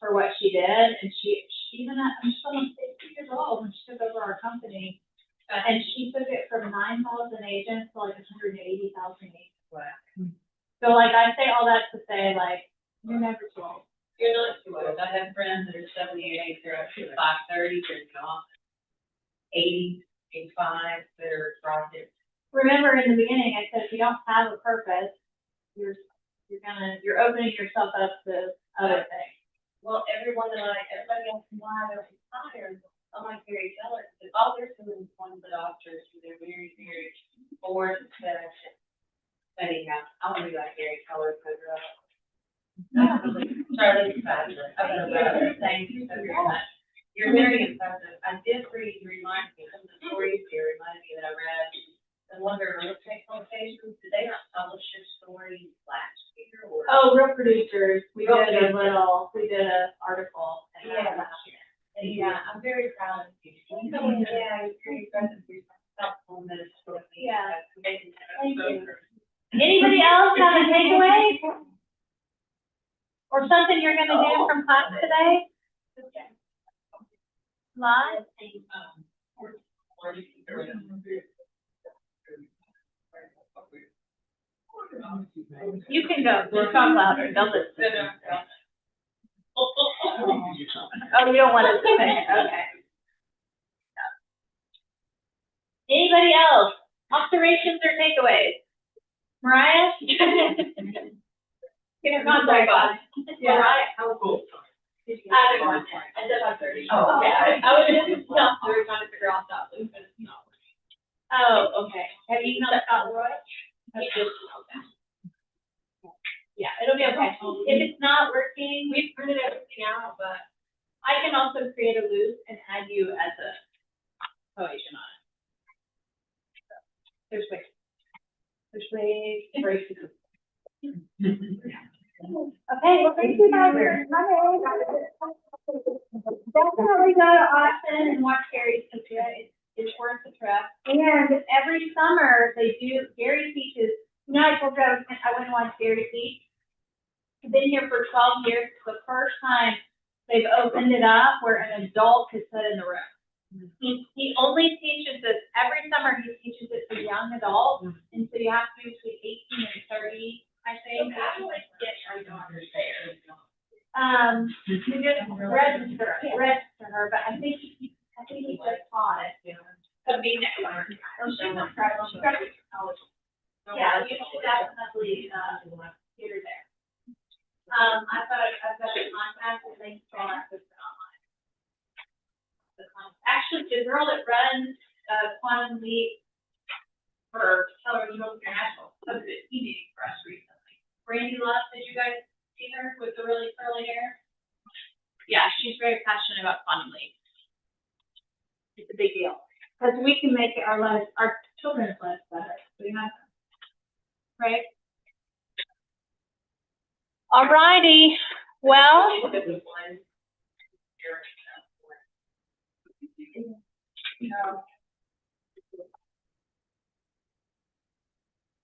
E: for what she did, and she even at, I'm still 60 years old when she took over our company, and she took it from 9,000 agents to like 180,000 agents.
F: wow.
E: So like I say all that to say like you're never too old.
F: You're not too old. I have friends that are 78, they're up to 5:30, they're not 80, 85, that are projects.
E: Remember in the beginning I said if you don't have a purpose, you're opening yourself up to other things.
F: Well, everybody else why they're retired, I'm like Gary Keller, because all they're doing is one of the doctors who they're very, very bored and anyhow, I want to be like Gary Keller, because Charlie's fabulous. Thank you so very much. You're very impressive. I did read, you reminded me, some of the stories here reminded me that I read in one of their real estate publications. Did they not publish your story last year? Or?
E: Oh, Real Producers. We did an article.
F: Yeah.
E: And
F: Yeah, I'm very proud of you. Yeah, you're very impressive. You're helpful in this.
E: Yeah.
F: Thank
E: you. Anybody else have a takeaway? Or something you're gonna do from class today? Live? You can go, just talk louder, don't listen. Oh, you don't want to say it, okay. Anybody else? Observations or takeaways? Mariah? Get her contact on. Mariah?
C: How cool.
E: I said 5:30. Oh, okay. I was just stuff. We were trying to figure out that loop, but it's not working. Oh, okay. Have you emailed Scott Roy? Okay. Yeah, it'll be okay. If it's not working, we've printed everything out, but I can also create a loop and add you as a co-agent on it. So, there's ways. Okay, well, thank you guys for coming. Definitely go to Austin and watch Gary's teach. It's worth the trip. And every summer Gary teaches. You know, I told you I wouldn't want Gary to teach. I've been here for 12 years. It's the first time they've opened it up where an adult could sit in the room. He only teaches this every summer. He teaches it to young adults, and so you have to be between 18 and 30. I think.
F: How do I get our daughters there?
E: You just register her, but I think he just taught it.
F: To be next time.
E: Yeah, you should definitely, get her there. I've got a contact with link for online. Actually, the girl that runs, Quantum Leap for Keller Williams International, hosted a team meeting for us recently. Brandy Love, did you guys see her with the really curly hair? Yeah, she's very passionate about Quantum Leap. It's a big deal. Because we can make our children's lives better. We have them. Right? All righty. Well.